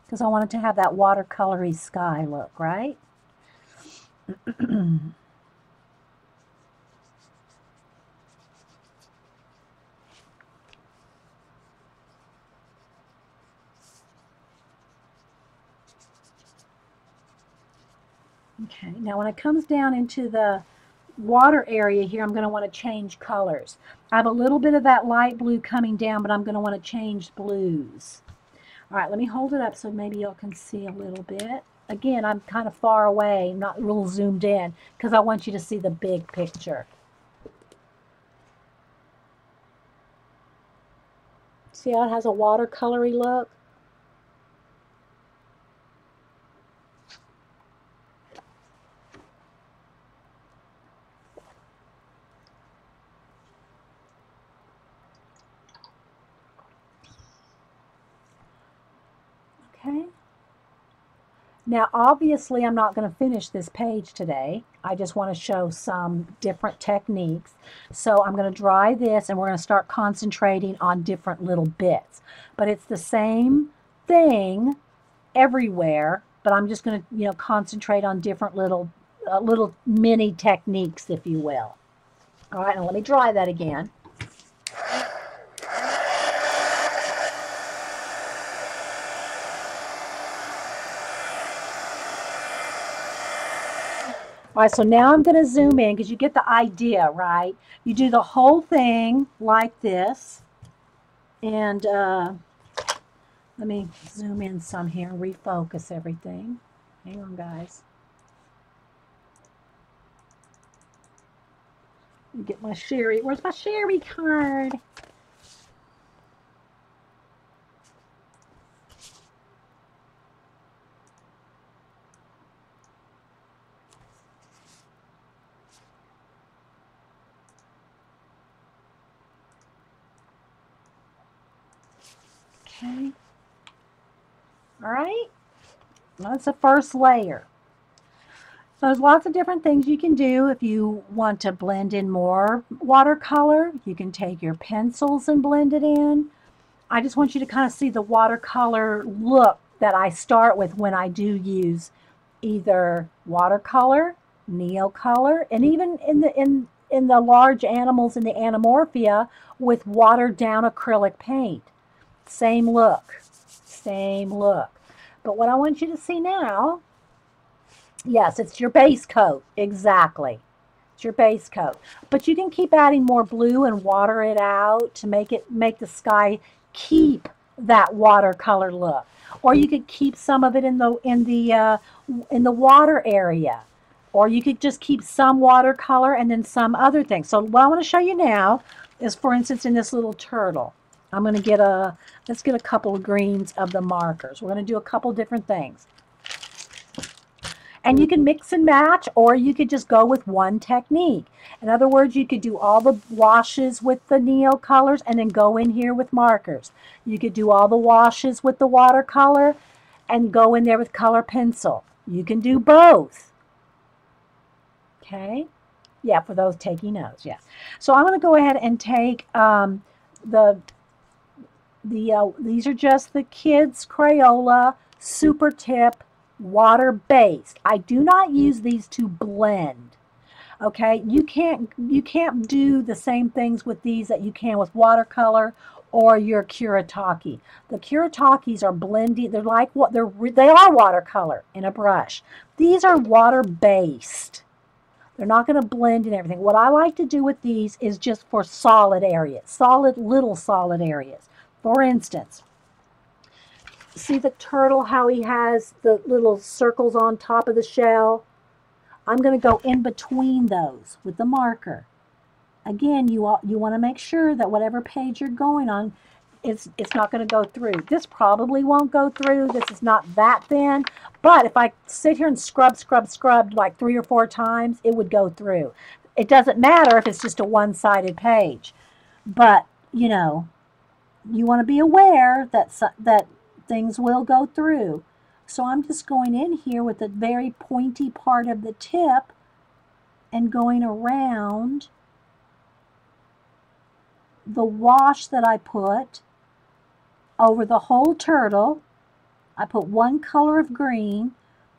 Because I want it to have that watercolory sky look, right? Okay, now when it comes down into the water area here, I'm going to want to change colors. I have a little bit of that light blue coming down, but I'm going to want to change blues. All right, let me hold it up so maybe y'all can see a little bit. Again, I'm kind of far away, not real zoomed in, because I want you to see the big picture. See how it has a watercolory look? Okay. Now, obviously, I'm not going to finish this page today. I just want to show some different techniques. So I'm going to dry this, and we're going to start concentrating on different little bits. But it's the same thing everywhere, but I'm just going to, you know, concentrate on different little mini techniques, if you will. All right, now let me dry that again. All right, so now I'm going to zoom in because you get the idea, right? You do the whole thing like this. And let me zoom in some here and refocus everything. Hang on, guys. Get my Sherry. Where's my Sherry card? Okay. All right. That's the first layer. So there's lots of different things you can do. If you want to blend in more watercolor, you can take your pencils and blend it in. I just want you to kind of see the watercolor look that I start with when I do use either watercolor, neocolor, and even in the large animals in the anamorphia with watered down acrylic paint. Same look, same look. But what I want you to see now, yes, it's your base coat, exactly. It's your base coat. But you can keep adding more blue and water it out to make the sky keep that watercolor look. Or you could keep some of it in the water area. Or you could just keep some watercolor and then some other things. So what I want to show you now is, for instance, in this little turtle. I'm going to get let's get a couple of greens of the markers. We're going to do a couple different things. And you can mix and match, or you could just go with one technique. In other words, you could do all the washes with the neo colors and then go in here with markers. You could do all the washes with the watercolor and go in there with color pencil. You can do both. Okay? Yeah, for those taking notes, yes. So I'm going to go ahead and take these are just the Kids Crayola Super Tip water-based. I do not use these to blend. Okay, you can't do the same things with these that you can with watercolor or your Kuretake. The Kuretakes are blending. They're like what they are watercolor in a brush. These are water-based. They're not going to blend and everything. What I like to do with these is just for solid areas, little solid areas. For instance, see the turtle, how he has the little circles on top of the shell? I'm going to go in between those with the marker. Again, you want to make sure that whatever page you're going on, it's not going to go through. This probably won't go through. This is not that thin. But if I sit here and scrub like 3 or 4 times, it would go through. It doesn't matter if it's just a one-sided page. But, you know, you want to be aware that things will go through. So I'm just going in here with the very pointy part of the tip and going around the wash that I put over the whole turtle. I put one color of green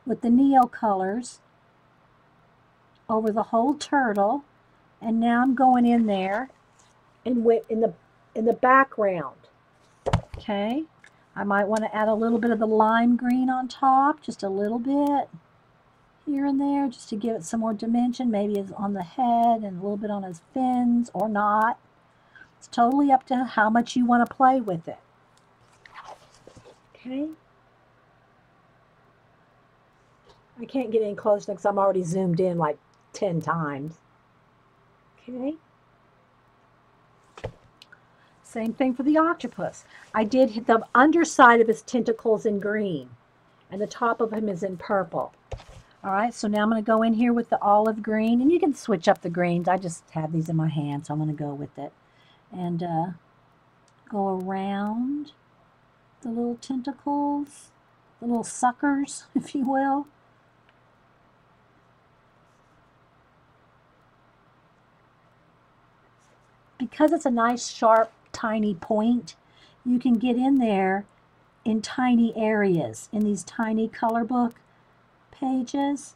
with the neo colors over the whole turtle, and now I'm going in there and in the background. Okay, I might want to add a little bit of the lime green on top, just a little bit here and there, just to give it some more dimension. Maybe it's on the head and a little bit on his fins, or not. It's totally up to how much you want to play with it. Okay. I can't get any closer because I'm already zoomed in like 10 times. Okay. Same thing for the octopus. I did the underside of his tentacles in green, and the top of him is in purple. All right, so now I'm going to go in here with the olive green, and you can switch up the greens. I just have these in my hand, so I'm going to go with it. And go around the little tentacles, the little suckers, if you will. Because it's a nice, sharp, tiny point, you can get in there in tiny areas, in these tiny color book pages,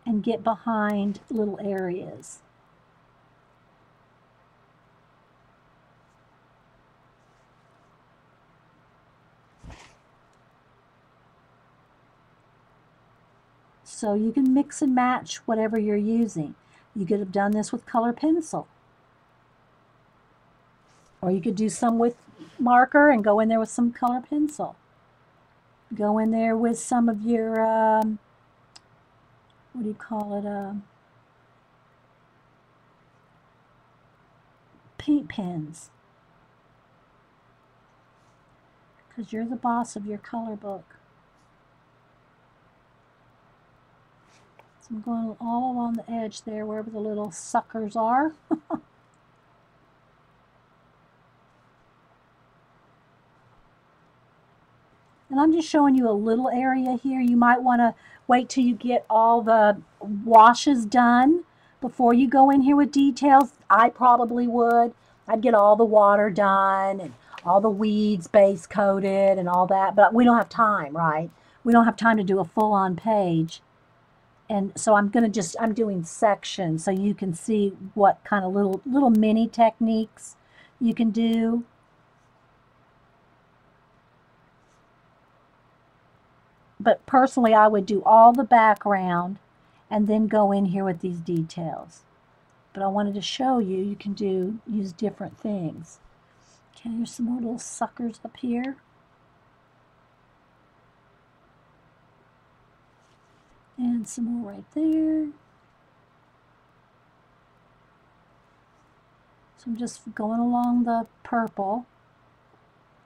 and get behind little areas. So you can mix and match whatever you're using. You could have done this with color pencil. Or you could do some with marker and go in there with some color pencil. Go in there with some of your, what do you call it, paint pens. Because you're the boss of your color book. So I'm going all along the edge there, wherever the little suckers are. And I'm just showing you a little area here. You might want to wait till you get all the washes done before you go in here with details. I probably would. I'd get all the water done and all the weeds base coated and all that. But we don't have time, right? We don't have time to do a full-on page. And so I'm doing sections so you can see what kind of little mini techniques you can do. But personally, I would do all the background and then go in here with these details. But I wanted to show you, you can use different things. Okay, there's some more little suckers up here. And some more right there. So I'm just going along the purple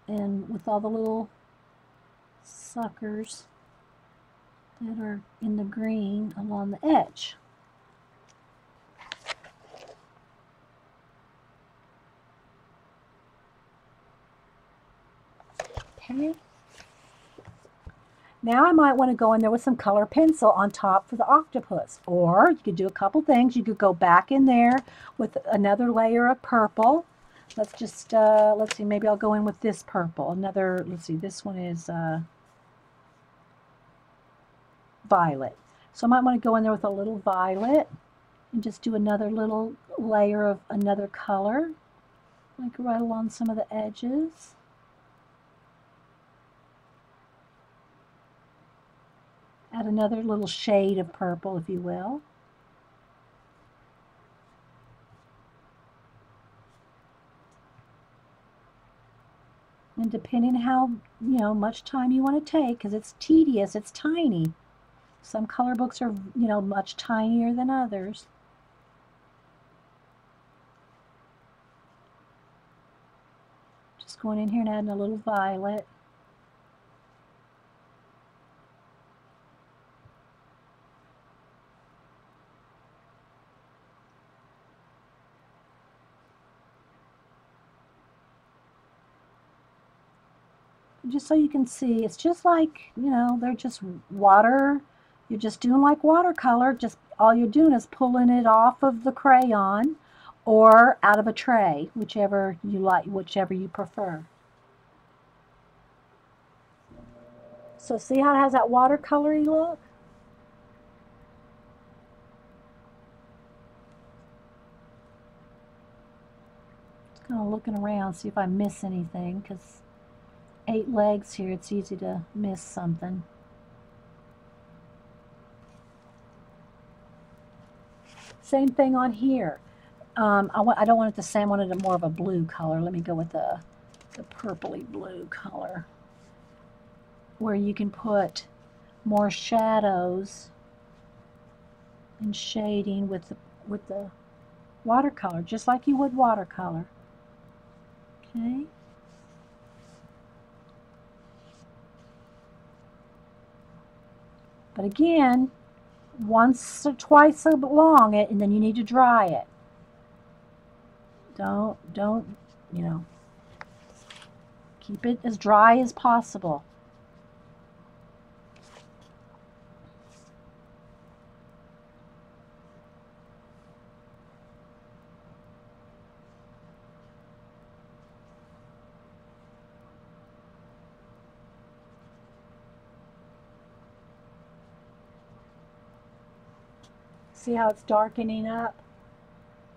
and with all the little suckers that are in the green along the edge. Okay. Now I might want to go in there with some color pencil on top for the octopus. Or you could do a couple things. You could go back in there with another layer of purple. Let's just, let's see, maybe I'll go in with this purple. Another, let's see, this one is violet. So I might want to go in there with a little violet and just do another little layer of another color, like right along some of the edges. Add another little shade of purple, if you will. And depending how, much time you want to take, because it's tedious, it's tiny. Some color books are, much tinier than others. Just going in here and adding a little violet. Just so you can see, it's just like, they're just water. You're just doing like watercolor. Just all you're doing is pulling it off of the crayon or out of a tray, whichever you like, whichever you prefer. So see how it has that watercolory look? Just kind of looking around, see if I miss anything, because 8 legs here, it's easy to miss something. Same thing on here. I don't want it the same. I wanted it more of a blue color. Let me go with the purpley blue color, where you can put more shadows and shading with the watercolor, just like you would watercolor. Okay. But again, once or twice along it, and then you need to dry it. Don't, keep it as dry as possible. See how it's darkening up?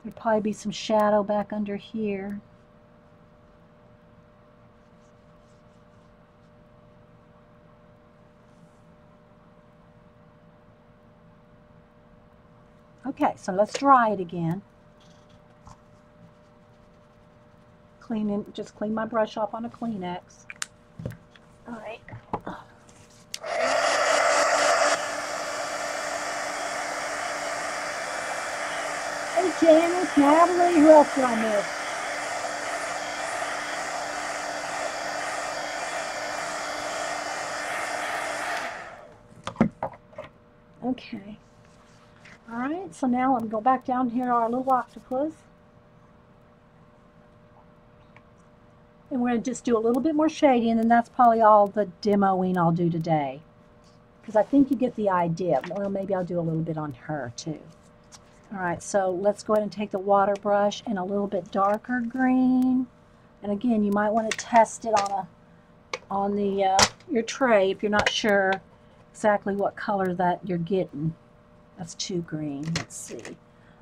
There'd probably be some shadow back under here. Okay, so let's dry it again. Just clean my brush off on a Kleenex. All right. Hey, Janice, Natalie, who else did I miss? Okay. All right, so now let me go back down here to our little octopus. And we're going to just do a little bit more shading, and then that's probably all the demoing I'll do today. Because I think you get the idea. Well, maybe I'll do a little bit on her, too. All right, so let's go ahead and take the water brush and a little bit darker green. And again, you might want to test it on your tray if you're not sure exactly what color that you're getting. That's too green. Let's see.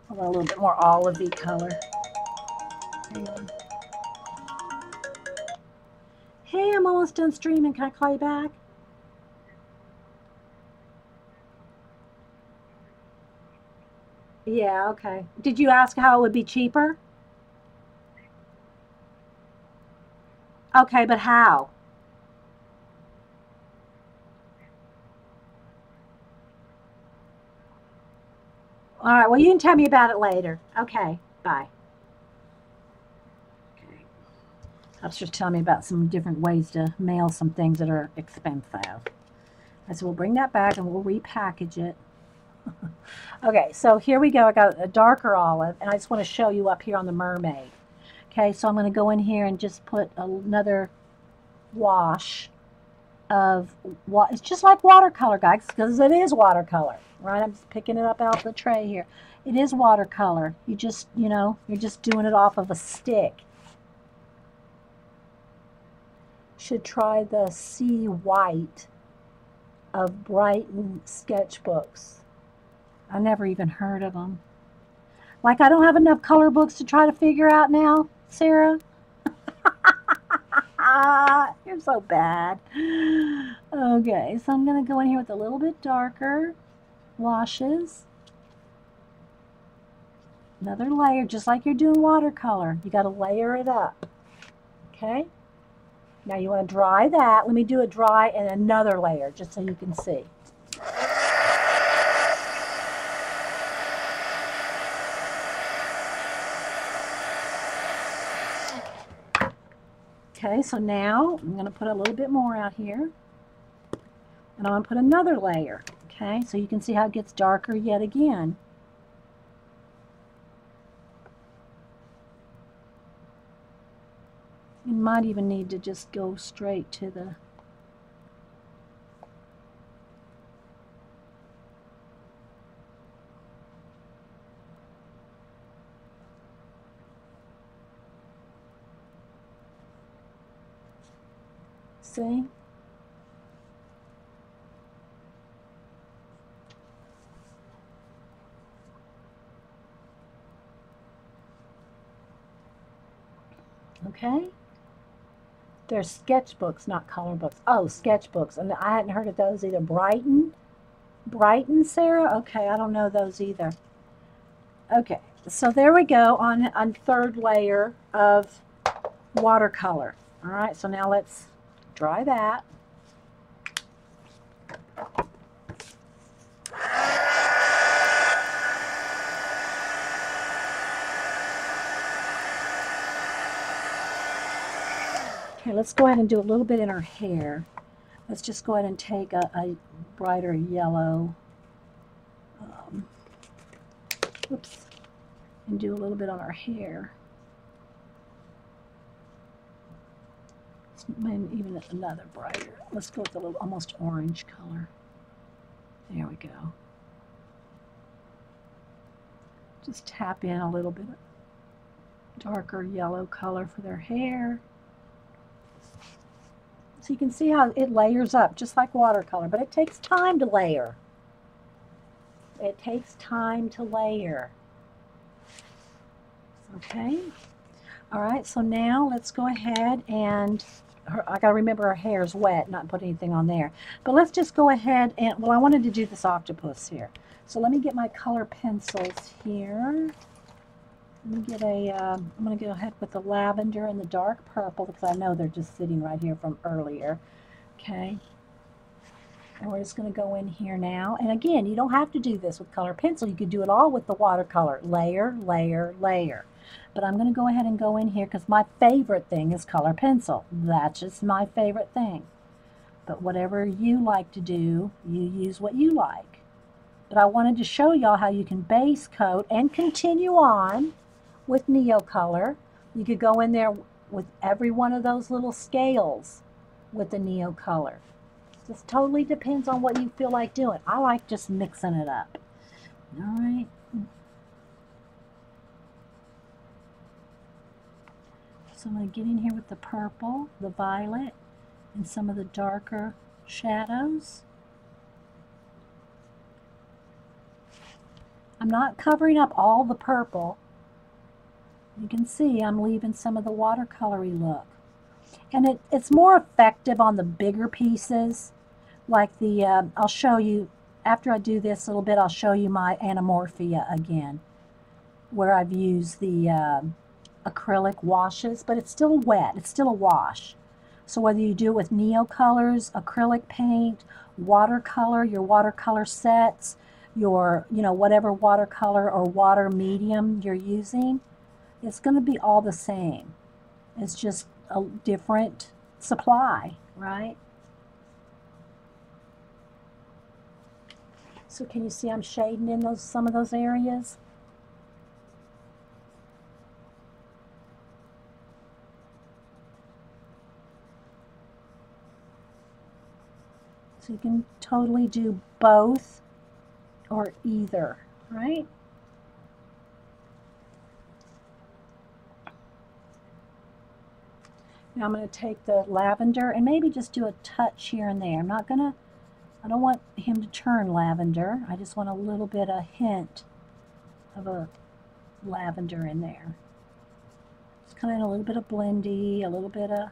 I want a little bit more olivey color. Hang on. Hey, I'm almost done streaming. Can I call you back? Yeah, okay. Did you ask how it would be cheaper? Okay, but how? All right, well, you can tell me about it later. Okay, bye. That's just telling me about some different ways to mail some things that are expensive. So we'll bring that back and we'll repackage it. Okay, so here we go. I got a darker olive, and I just want to show you up here on the Mermaid. Okay, so I'm going to go in here and just put another wash of what it's just like watercolor, guys, because it is watercolor, right? I'm just picking it up out the tray here. It is watercolor. You just, you're just doing it off of a stick. Should try the Sea White of Brighton sketchbooks. I never even heard of them. Like, I don't have enough color books to try to figure out now, Sarah. You're so bad. Okay, so I'm going to go in here with a little bit darker washes. Another layer, just like you're doing watercolor. You got to layer it up. Okay? Now you want to dry that. Let me do a dry and another layer just so you can see. Okay, so now I'm going to put a little bit more out here. And I'm going to put another layer. Okay, so you can see how it gets darker yet again. You might even need to just go straight to the see? Okay. They're sketchbooks, not color books. Oh, sketchbooks. And I hadn't heard of those either. Brighton? Brighton, Sarah? Okay, I don't know those either. Okay, so there we go on third layer of watercolor. All right, so now let's dry that. Okay, let's go ahead and do a little bit in her hair. Let's just go ahead and take a brighter yellow, oops, and do a little bit on her hair. And even another brighter. Let's go with a little almost orange color. There we go. Just tap in a little bit of darker yellow color for their hair. So you can see how it layers up, just like watercolor, but it takes time to layer. It takes time to layer. Okay. All right, so now let's go ahead and, I gotta remember her hair is wet, not put anything on there. But let's just go ahead and, well, I wanted to do this octopus here. So let me get my color pencils here. Let me get a, I'm gonna go ahead with the lavender and the dark purple because I know they're just sitting right here from earlier. Okay. And we're just gonna go in here now. And again, you don't have to do this with color pencil. You could do it all with the watercolor. Layer, layer, layer. But I'm going to go ahead and go in here because my favorite thing is color pencil. That's just my favorite thing. But whatever you like to do, you use what you like. But I wanted to show y'all how you can base coat and continue on with Neocolor. You could go in there with every one of those little scales with the Neocolor. Just totally depends on what you feel like doing. I like just mixing it up. All right. So I'm going to get in here with the purple, the violet, and some of the darker shadows. I'm not covering up all the purple. You can see I'm leaving some of the watercolory look. And it's more effective on the bigger pieces. Like the, I'll show you, after I do this a little bit, I'll show you my anamorphia again, where I've used the acrylic washes, but it's still wet. It's still a wash. So whether you do it with Neocolors, acrylic paint, watercolor, your watercolor sets, your, whatever watercolor or water medium you're using, it's going to be all the same. It's just a different supply, right? So can you see I'm shading in some of those areas? So you can totally do both or either, right? Now I'm going to take the lavender and maybe just do a touch here and there. I don't want him to turn lavender. I just want a little bit, a hint of a lavender in there. Just kind of a little bit of blendy, a little bit of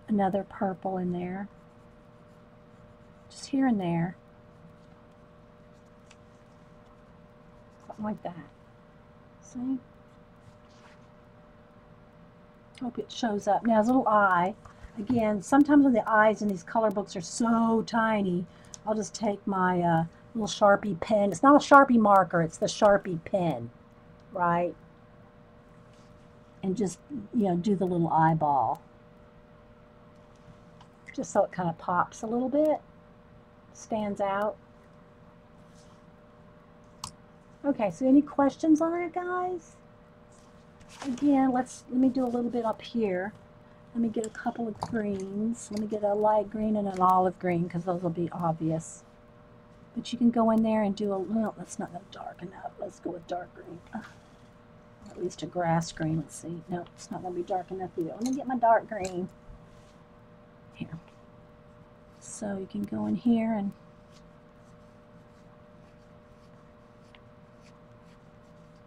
another purple in there. Just here and there. Something like that. See? Hope it shows up. Now his little eye. Again, sometimes when the eyes in these color books are so tiny, I'll just take my little Sharpie pen. It's not a Sharpie marker, it's the Sharpie pen, right? And just, do the little eyeball. Just so it kind of pops a little bit, stands out. Okay, so any questions on it, guys? Again, let me do a little bit up here. Let me get a couple of greens. Let me get a light green and an olive green because those will be obvious. But you can go in there and do a little, that's not going to darken up. Let's go with dark green. At least a grass green. Let's see. No, it's not going to be dark enough either. Let me get my dark green. Here. So you can go in here and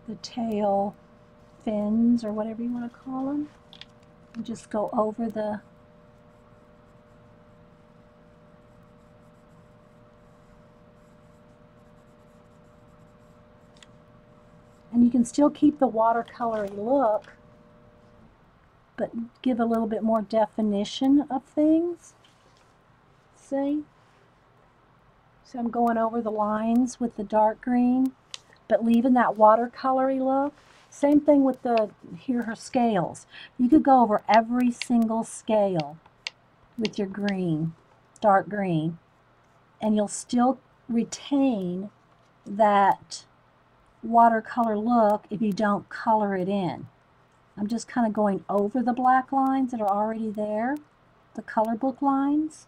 the tail fins or whatever you want to call them. And just go over the and you can still keep the watercolory look but give a little bit more definition of things. See? So I'm going over the lines with the dark green but leaving that watercolory look. Same thing with her scales. You could go over every single scale with your green, dark green, and you'll still retain that watercolor look if you don't color it in. I'm just kind of going over the black lines that are already there, the color book lines.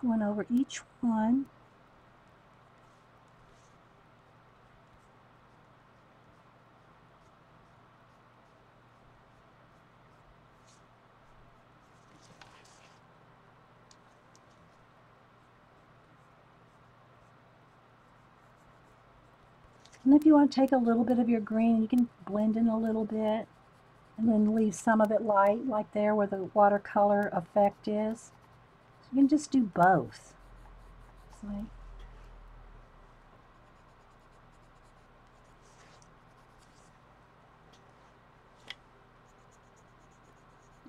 going over each one. And if you want to take a little bit of your green, you can blend in a little bit and then leave some of it light, like there where the watercolor effect is. So you can just do both. See?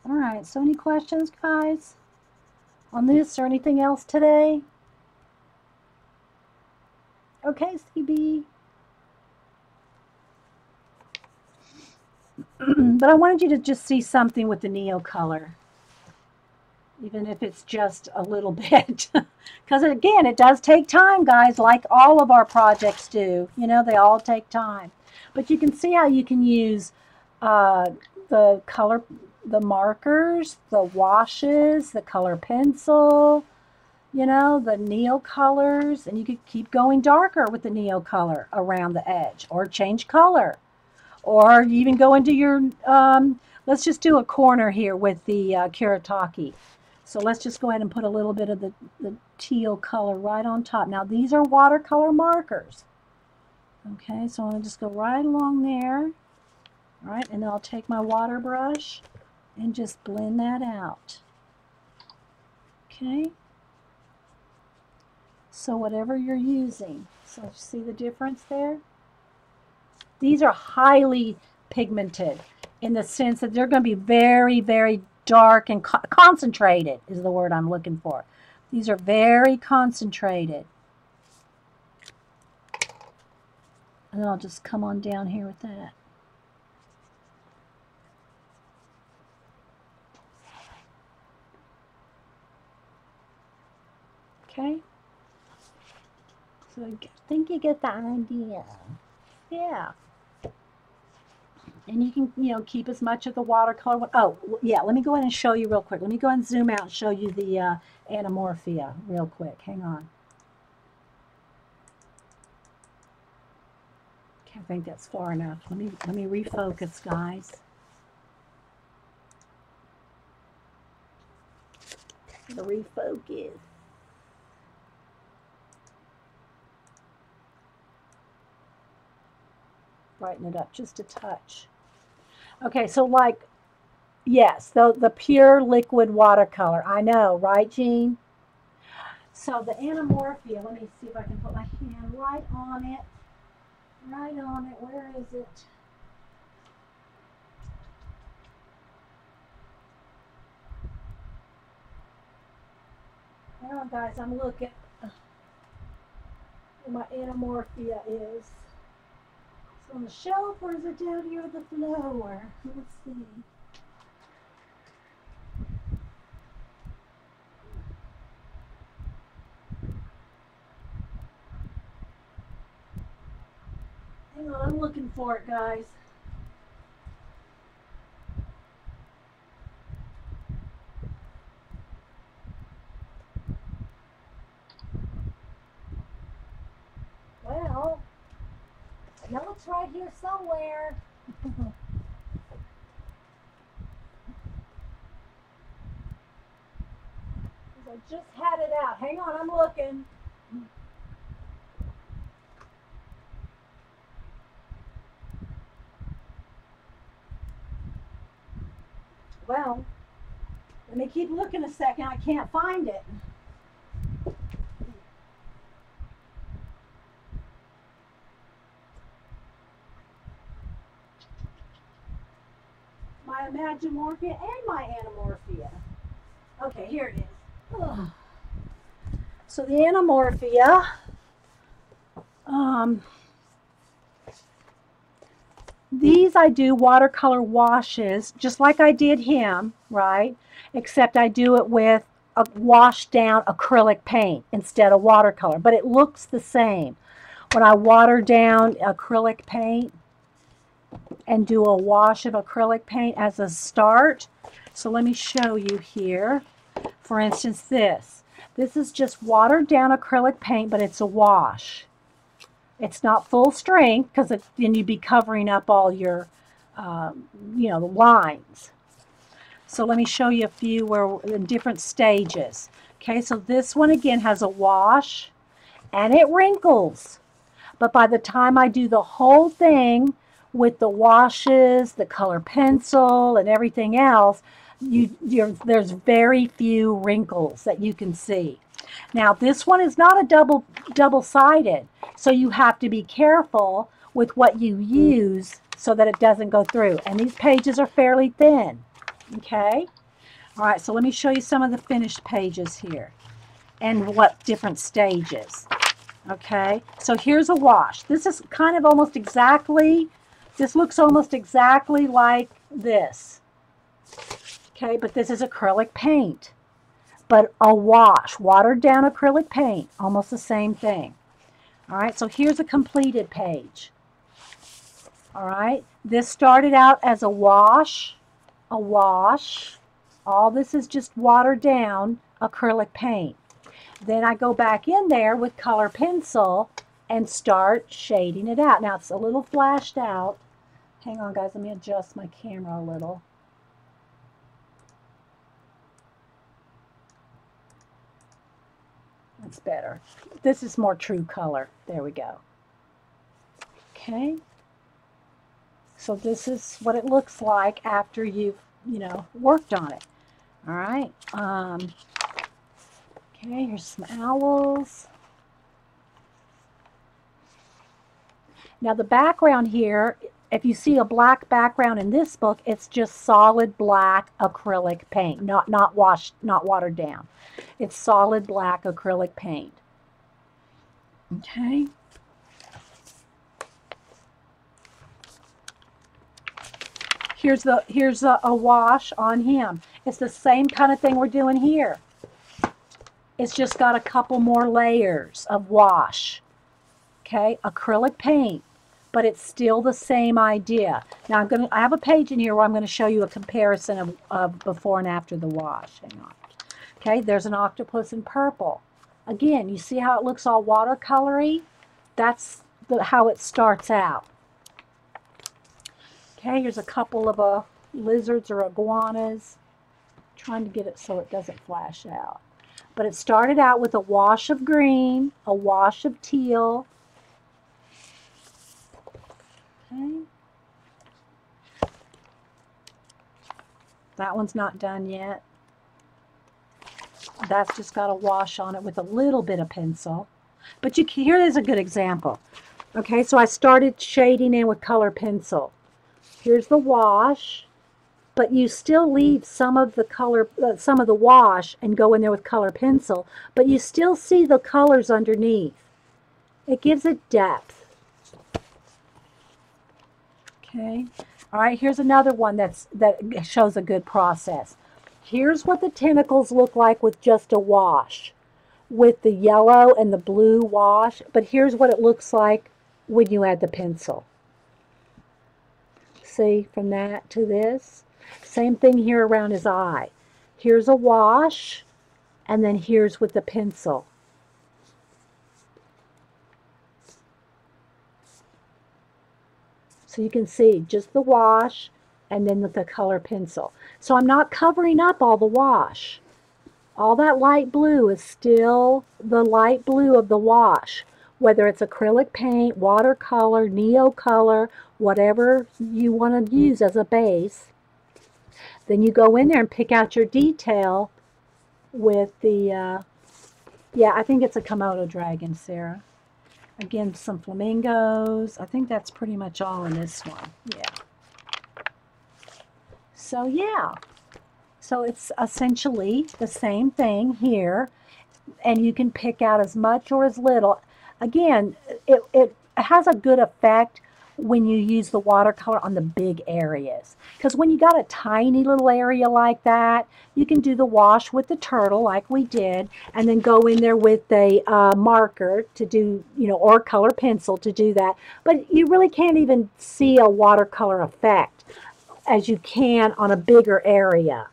All right, so any questions, guys, on this or anything else today? Okay, CB. But I wanted you to just see something with the Neo color, even if it's just a little bit. Because again, it does take time, guys, like all of our projects do. You know, they all take time. But you can see how you can use the color, the markers, the washes, the color pencil, you know, the Neo colors, and you could keep going darker with the Neo color around the edge, or change color. Or you even go into your, let's just do a corner here with the Kuretake. So let's just go ahead and put a little bit of the teal color right on top. Now these are watercolor markers. Okay, so I'm going to just go right along there. All right, and then I'll take my water brush and just blend that out. Okay. So whatever you're using. So see the difference there? These are highly pigmented in the sense that they're going to be very, very dark and concentrated is the word I'm looking for. These are very concentrated. And then I'll just come on down here with that. Okay. So I think you get the idea. Yeah. And you can, you know, keep as much of the watercolor. Oh, yeah, let me go ahead and show you real quick. Let me go ahead and zoom out and show you the anamorphia real quick. Hang on. Okay, I think that's far enough. Let me refocus, guys. The refocus. Brighten it up just a touch. Okay, so like, yes, the pure liquid watercolor. I know, right, Jean? So the anamorphia, let me see if I can put my hand right on it. Right on it. Where is it? Hang on, guys, I'm looking where my anamorphia is. On the shelf, or is it down here on the floor? Let's see. Hang on, I'm looking for it, guys. Well, I know it's right here somewhere. I just had it out. Hang on, I'm looking. Well, let me keep looking a second. I can't find it. My Imagimorphia and my Anamorphia. Okay, here it is. Ugh. So the Anamorphia, these I do watercolor washes, just like I did him, right? Except I do it with a washed down acrylic paint instead of watercolor, but it looks the same. When I water down acrylic paint and do a wash of acrylic paint as a start. So let me show you here. For instance, this This is just watered down acrylic paint, but it's a wash. It's not full strength because then you'd be covering up all your, you know, the lines. So let me show you a few where in different stages. Okay, so this one again has a wash and it wrinkles. But by the time I do the whole thing with the washes, the color pencil, and everything else, there's very few wrinkles that you can see. Now this one is not a double-sided, so you have to be careful with what you use so that it doesn't go through. And these pages are fairly thin. Okay? All right, so let me show you some of the finished pages here and what different stages. Okay, so here's a wash. This is kind of almost exactly, this looks almost exactly like this. Okay, but this is acrylic paint. But a wash, watered down acrylic paint, almost the same thing. All right, so here's a completed page. All right, this started out as a wash. All this is just watered down acrylic paint. Then I go back in there with color pencil and start shading it out. Now it's a little flashed out. Hang on guys, let me adjust my camera a little. That's better. This is more true color. There we go. Okay. So this is what it looks like after you've, you know, worked on it. All right. Okay, here's some owls. Now the background here, if you see a black background in this book, it's just solid black acrylic paint, not washed, not watered down. It's solid black acrylic paint. Okay. Here's a wash on him. It's the same kind of thing we're doing here. It's just got a couple more layers of wash. Okay, acrylic paint, but it's still the same idea. Now I have a page in here where I'm going to show you a comparison of before and after the wash. Hang on. Okay, there's an octopus in purple. Again, you see how it looks all watercolory? That's how it starts out. Okay, here's a couple of lizards or iguanas. I'm trying to get it so it doesn't flash out. But it started out with a wash of green, a wash of teal. Okay. That one's not done yet. That's just got a wash on it with a little bit of pencil. But here is a good example. Okay, so I started shading in with color pencil. Here's the wash, but you still leave some of the color, some of the wash and go in there with color pencil, but you still see the colors underneath. It gives it depth. Okay, all right, here's another one that shows a good process. Here's what the tentacles look like with just a wash, with the yellow and the blue wash, but here's what it looks like when you add the pencil. See, from that to this. Same thing here around his eye. Here's a wash, and then here's with the pencil. So you can see just the wash, and then with the color pencil. So I'm not covering up all the wash. All that light blue is still the light blue of the wash. Whether it's acrylic paint, watercolor, neocolor, whatever you want to use as a base. Then you go in there and pick out your detail with the, yeah, I think it's a Komodo dragon, Sarah. Again, some flamingos. I think that's pretty much all in this one. Yeah. So, yeah. So it's essentially the same thing here. And you can pick out as much or as little. Again, it has a good effect when you use the watercolor on the big areas. Because when you got a tiny little area like that, you can do the wash with the turtle like we did, and then go in there with a marker to do, you know, or color pencil to do that. But you really can't even see a watercolor effect as you can on a bigger area.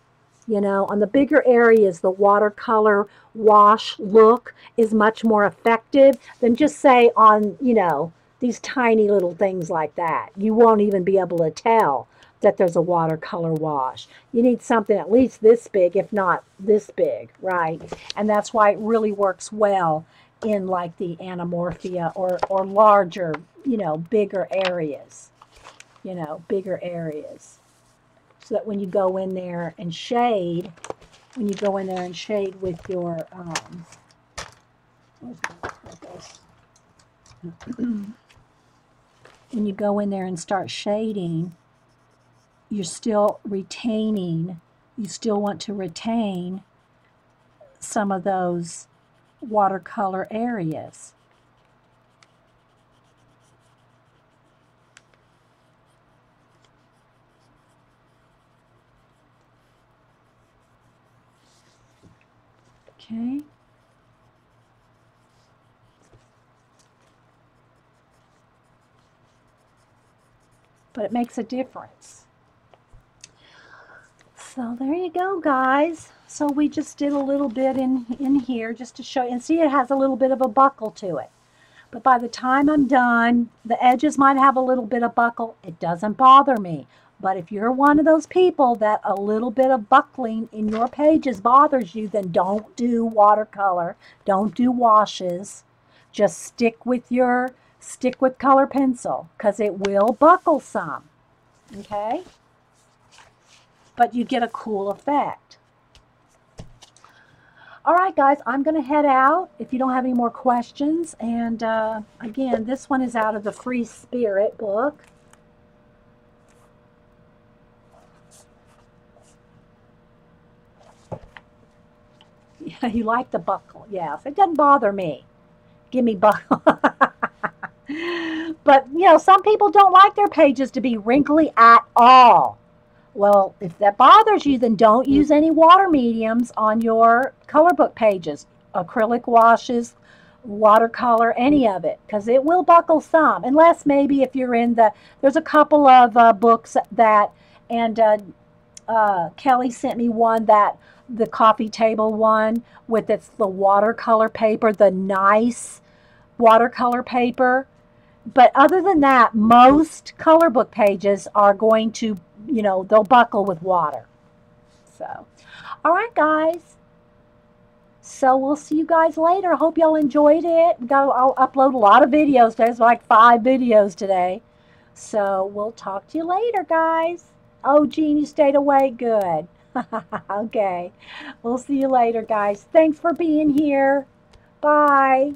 You know, on the bigger areas, the watercolor wash look is much more effective than just say on, you know, these tiny little things like that. You won't even be able to tell that there's a watercolor wash. You need something at least this big, if not this big, right? And that's why it really works well in like the anamorphia or larger, you know, bigger areas, you know, bigger areas. So that when you go in there and shade, with your, when you go in there and start shading, you're still retaining, you still want to retain some of those watercolor areas. Okay. But it makes a difference. So there you go, guys. So we just did a little bit in here just to show you. And see, it has a little bit of a buckle to it. But by the time I'm done, the edges might have a little bit of buckle. It doesn't bother me. But if you're one of those people that a little bit of buckling in your pages bothers you, then don't do watercolor. Don't do washes. Just stick with color pencil because it will buckle some. Okay? But you get a cool effect. All right, guys, I'm going to head out if you don't have any more questions. And again, this one is out of the Free Spirit book. Yeah, you like the buckle. Yes, it doesn't bother me. Give me buckle. But, you know, some people don't like their pages to be wrinkly at all. Well, if that bothers you, then don't use any water mediums on your color book pages. Acrylic washes, watercolor, any of it, because it will buckle some. Unless maybe if you're in there's a couple of books that, and Kelly sent me one the coffee table one with the watercolor paper, the nice watercolor paper. But other than that, most color book pages are going to, you know, they'll buckle with water. So, all right, guys. So we'll see you guys later. Hope y'all enjoyed it. I'll upload a lot of videos. There's like 5 videos today. So we'll talk to you later, guys. Oh, Jean, you stayed awake. Good. Okay. We'll see you later, guys. Thanks for being here. Bye.